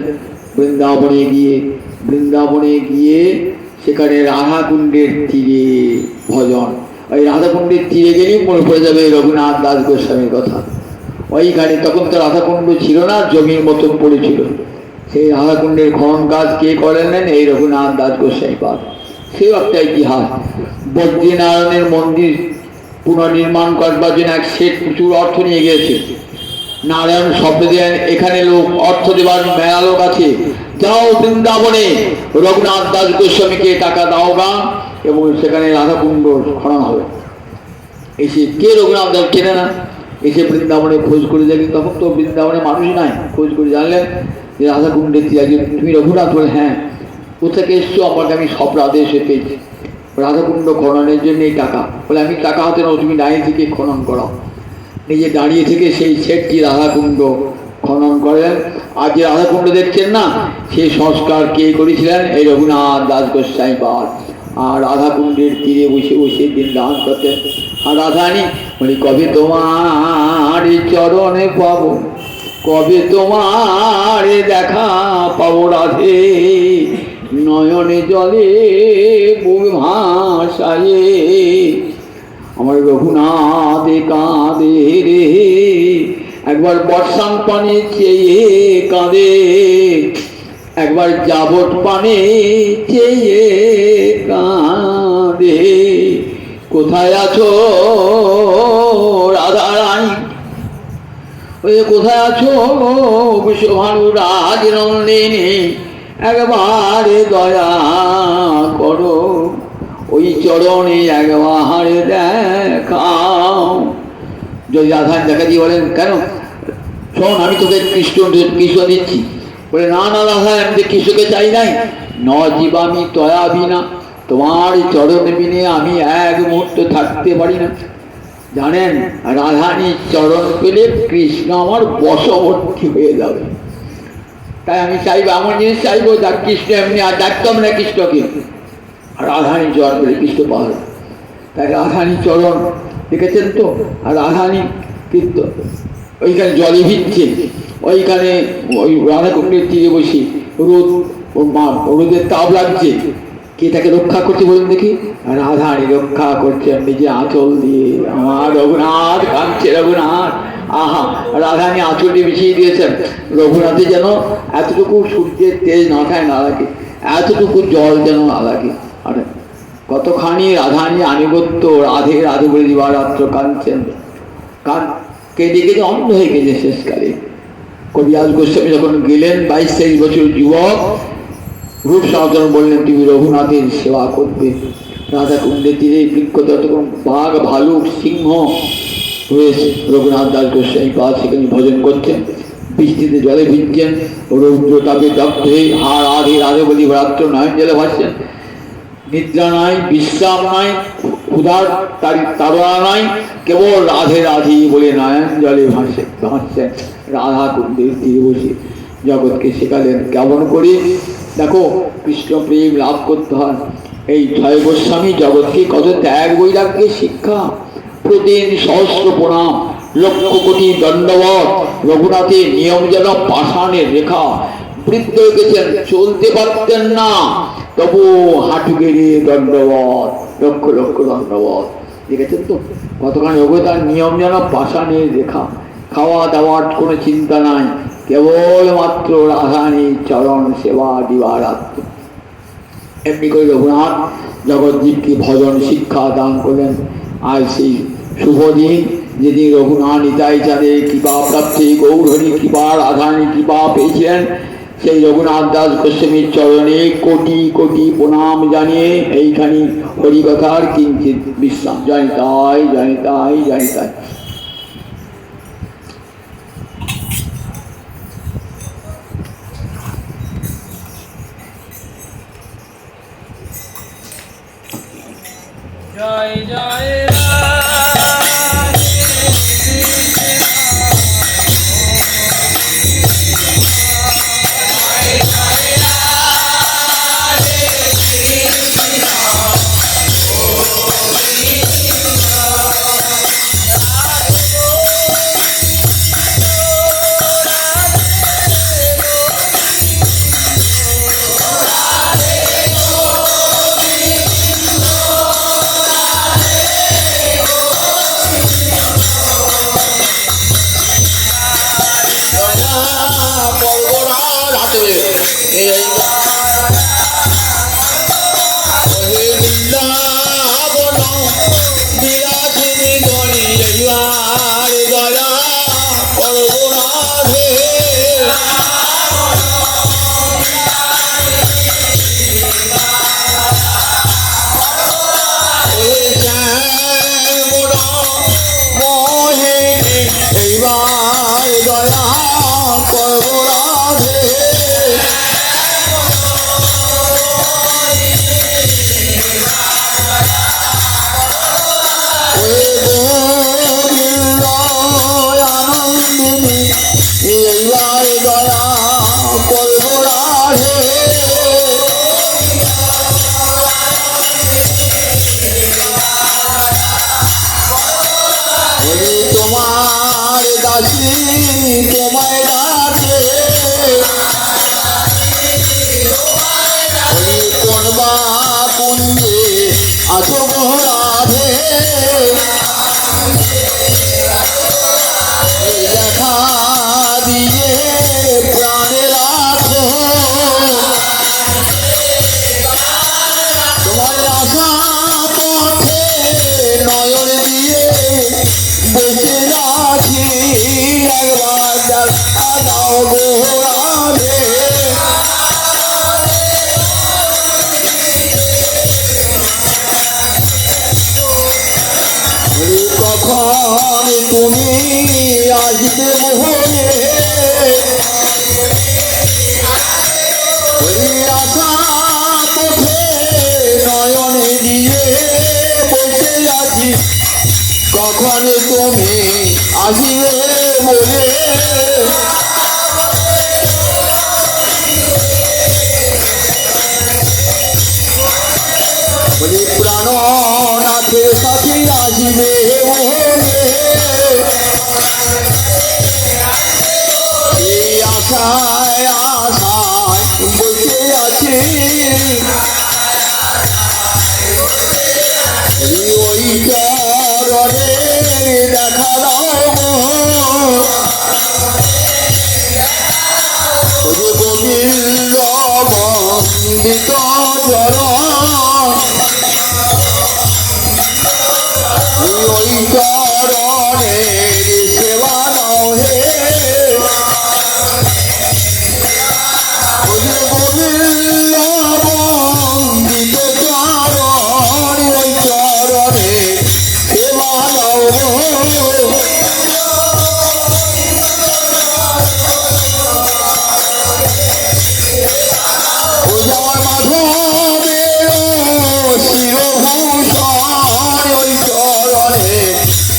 Speaker 1: বৃন্দাবনে গিয়ে সেখানে রাধাকুণ্ডের তীরে ভজন। ওই রাধাকুণ্ডের তীরে গেলেই মনে পড়ে যাবে রঘুনাথ দাস গোস্বামীর কথা। ওইখানে তখন তো রাধাকুণ্ড ছিল না, জমির মতন পড়েছিল। সেই রাধাকুণ্ডের খনন কাজ কে করেন? এই রঘুনাথ দাস গোস্বামী পাদ। সেও একটা ইতিহাস। বদ্রীনারায়ণের মন্দির পুনর্নির্মাণ করবার জন্য এক শেঠ প্রচুর অর্থ নিয়ে গিয়েছে। নারায়ণ শব্দ দেন, এখানে লোক অর্থ দেবার মেলা লোক আছে, যাও বৃন্দাবনে রঘুনাথ দাস গোস্বামীকে টাকা দাও গা, এবং সেখানে রাধাকুণ্ড খনন হবে। এসে কে রঘুনাথ দাস চেনে না, এসে বৃন্দাবনে খোঁজ করে দেখি, তখন তো বৃন্দাবনে মানুষই নাই, খোঁজ করে জানলেন যে রাধাকুণ্ডের তীরে। তুমি রঘুনাথ? বলে হ্যাঁ। কোথেকে এসছো? আমাকে আমি সব রাধে এসে পেয়েছি, রাধাকুণ্ড খননের জন্য এই টাকা। বলে আমি টাকা হাতে নাও, তুমি দাঁড়িয়ে থেকে খনন করো। নিজে দাঁড়িয়ে থেকে সেই ছেটটি রাধাকুণ্ড খনন করেন। আর যে রাধাকুণ্ড দেখছেন না, সেই সংস্কার কে করেছিলেন? এই রঘুনাথ দাস গোস্বামী পাদ। আর রাধাকুণ্ডের তীরে বসে বসে দিন দান করতেন। আর রাধারানী বলি, কবে তোমার চরণে পাবো, কবে তোমার দেখা পাবো রাধে, নয়নে জলে বুক ভাসায়ে আমার রঘুনাথ কাঁদে রে, একবার বর্ষান পানে চেয়ে কাঁদে, একবার যাবট পানে চেয়ে কাঁদে। কোথায় আছো রাধারানী? ওই কোথায় আছো বিশ্বভানু রাজনন্দিনী, একবার দয়া করো, ওই চরণে একবার দেখাও। যদি রাধারানী দেখা দিয়ে বলেন, কেন? শোন, আমি তোকে কৃষ্ণ দিচ্ছি। বলে না না রাধা, আমি তো কৃষ্ণকে চাই নাই। ন জীবামি তয়া বিনা, তোমার চরণ বিনে আমি এক মুহূর্ত থাকতে পারি না। জানেন, রাধারানীর চরণ পেলে কৃষ্ণ আমার বশবর্তী হয়ে যাবে। তাই আমি চাইবো, এমন জিনিস চাইবো যা কৃষ্ণ এমনি আর ডাকতাম না কৃষ্ণকে, রাধারানীর চরণ পেলে কৃষ্ণ পাওয়া যায়। তাই রাধারানীর চরণ দেখেছেন তো। আর রাধারানী কিন্তু ওইখানে জলে ভিজছে, ওইখানে ওই রাধাকুণ্ডের তীরে বসে রোদ, ওর মা রোদের তাপ লাগছে। কে তাকে রক্ষা করছে বলুন দেখি? রাধারানী রক্ষা করছেন নিজে আঁচল দিয়ে। আমার রঘুনাথ কাঁদছে, রঘুনাথ। আহা, রাধারানী আঁচলটি বিছিয়ে দিয়েছেন। রঘুনাথে যেন এতটুকু সূর্যের তেজ মাথায় না লাগে, এতটুকু জল যেন না লাগে। আর কতখানি রাধারানী আনুগত্য, রাধে রাধে বলে দিবারাত্র কাঁদছেন। কেঁদে কেঁদে অন্ধ হয়ে গেছে শেষকালে। কবিরাজ গোস্বামী যখন গেলেন, 22-23 বছর যুবক, রূপ সনাতন বললেন, তুমি রঘুনাথের সেবা করবে। রাধাকুণ্ডের তীরে বৃক্ষতম বাঘ, ভালুক, সিংহ হয়েছে। রঘুনাথ দাস গোস্বামী পাদ সেখানে ভজন করছেন, বৃষ্টিতে জলে ভিজছেন, রৌদ্র তাপে দগ্ধ হয়ে হা রাধে রাধে বলি রাত্র নয়ন জলে ভাসছেন। নিদ্রা নাই, বিশ্রাম নাই, ক্ষুধার তাড়না নাই, কেবল রাধে রাধে বলে নয়ন জলে ভাসছেন। রাধা কুণ্ডের তীরে বসে জগৎকে শেখালেন কেমন করে দেখো কৃষ্ণ প্রেম লাভ করতে হয়। এই জয় গোস্বামী জগৎকে কত ত্যাগ বৈরাগ্যের শিক্ষা। প্রতিদিন সহস্র প্রণাম, লক্ষ কোটি দণ্ডবত। রঘুনাথের নিয়ম যেন পাষাণের রেখা। বৃদ্ধ গেছেন, চলতে পারতেন না, তবু হাঁটু গেড়ে দণ্ডবত, লক্ষ লক্ষ দণ্ডবত। দেখেছেন তো কতখানি রঘুনাথ নিয়ম যেন পাষাণের রেখা। খাওয়া দাওয়ার কোনো চিন্তা নাই, কেবলমাত্র রাধারানীর চরণ সেবা দিবারাত্র। এমনি করে রঘুনাথ জগৎজীবকে ভজন শিক্ষা দান করলেন। আর সেই শুভ দিন, যেদিন রঘুনাথ নিতাই চাঁদের কৃপা প্রাপ্তি, গৌরহরি কৃপা, রাধারানী কৃপা পেয়েছিলেন, সেই রঘুনাথ দাস গোস্বামীর চরণে কোটি কোটি প্রণাম জানিয়ে এইখানে হরিকথার কিঞ্চিত বিশ্রাম। জানিতাই জানিতাই জানিতাই।
Speaker 2: জয় জয় রাধে কৃষ্ণ, জয় জয় রাধে কৃষ্ণ, রাধে
Speaker 1: বলি তোমার দাসী তোমায় ডাকে, বলি কোন বা কুঞ্জে আছো গো রাধে, দেখা দিয়ে প্রাণে রাখো, তোমার আশা পথে নয়ন দিয়ে বসে আছি, একবার দেখা দাও গো রাধে। বলি কখন তুমি আসবে মোহনে, বলি আশা পথে নয়নে দিয়ে বসে আছি, কখন তুমি আসবে বলে। বলি প্রাণনাথের সাথে আসবে মোহনে, এই আশায় আশায় বসে আছি, ওই চরণে দেখা দাও গো, ওই গোবিন্দ বন্দিত চরণ, ওই চরণের সেবা নাও হে, ওই গোবিন্দ বন্দিত চরণ, ওই চরণের সেবা নাও গো। ওই আমার মাধবের শিরভূষণ, ওই চরণে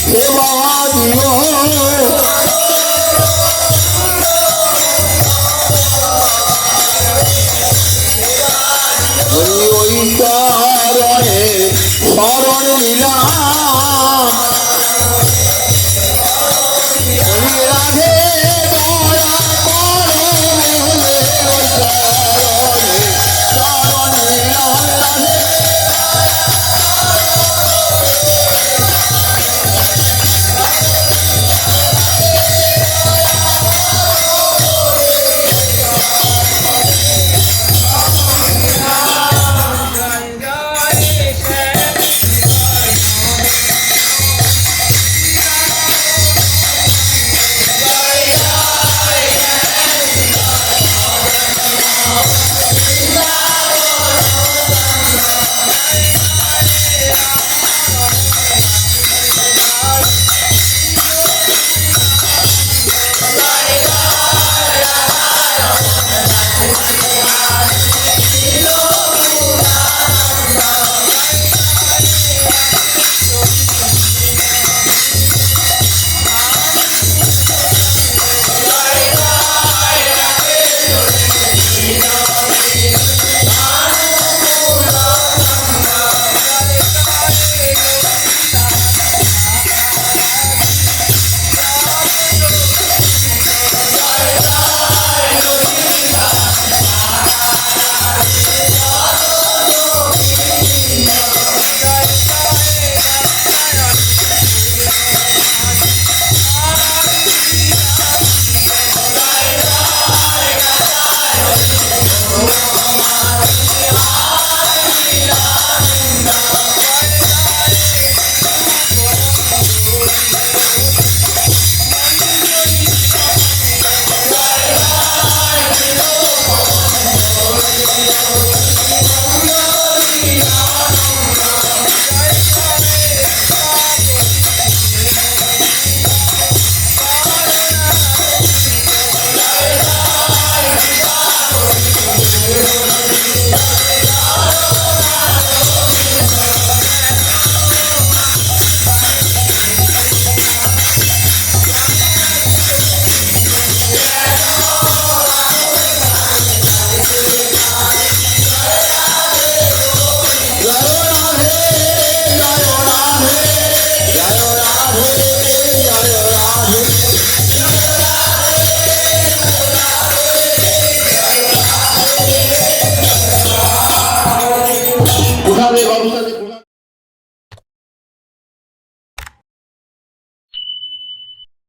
Speaker 1: সেবা দিও, ওই চরণে শরণ নিলাম, ওই রাধে দয়া করো বলে, ওই চরণে শরণ নিলাম রাধে।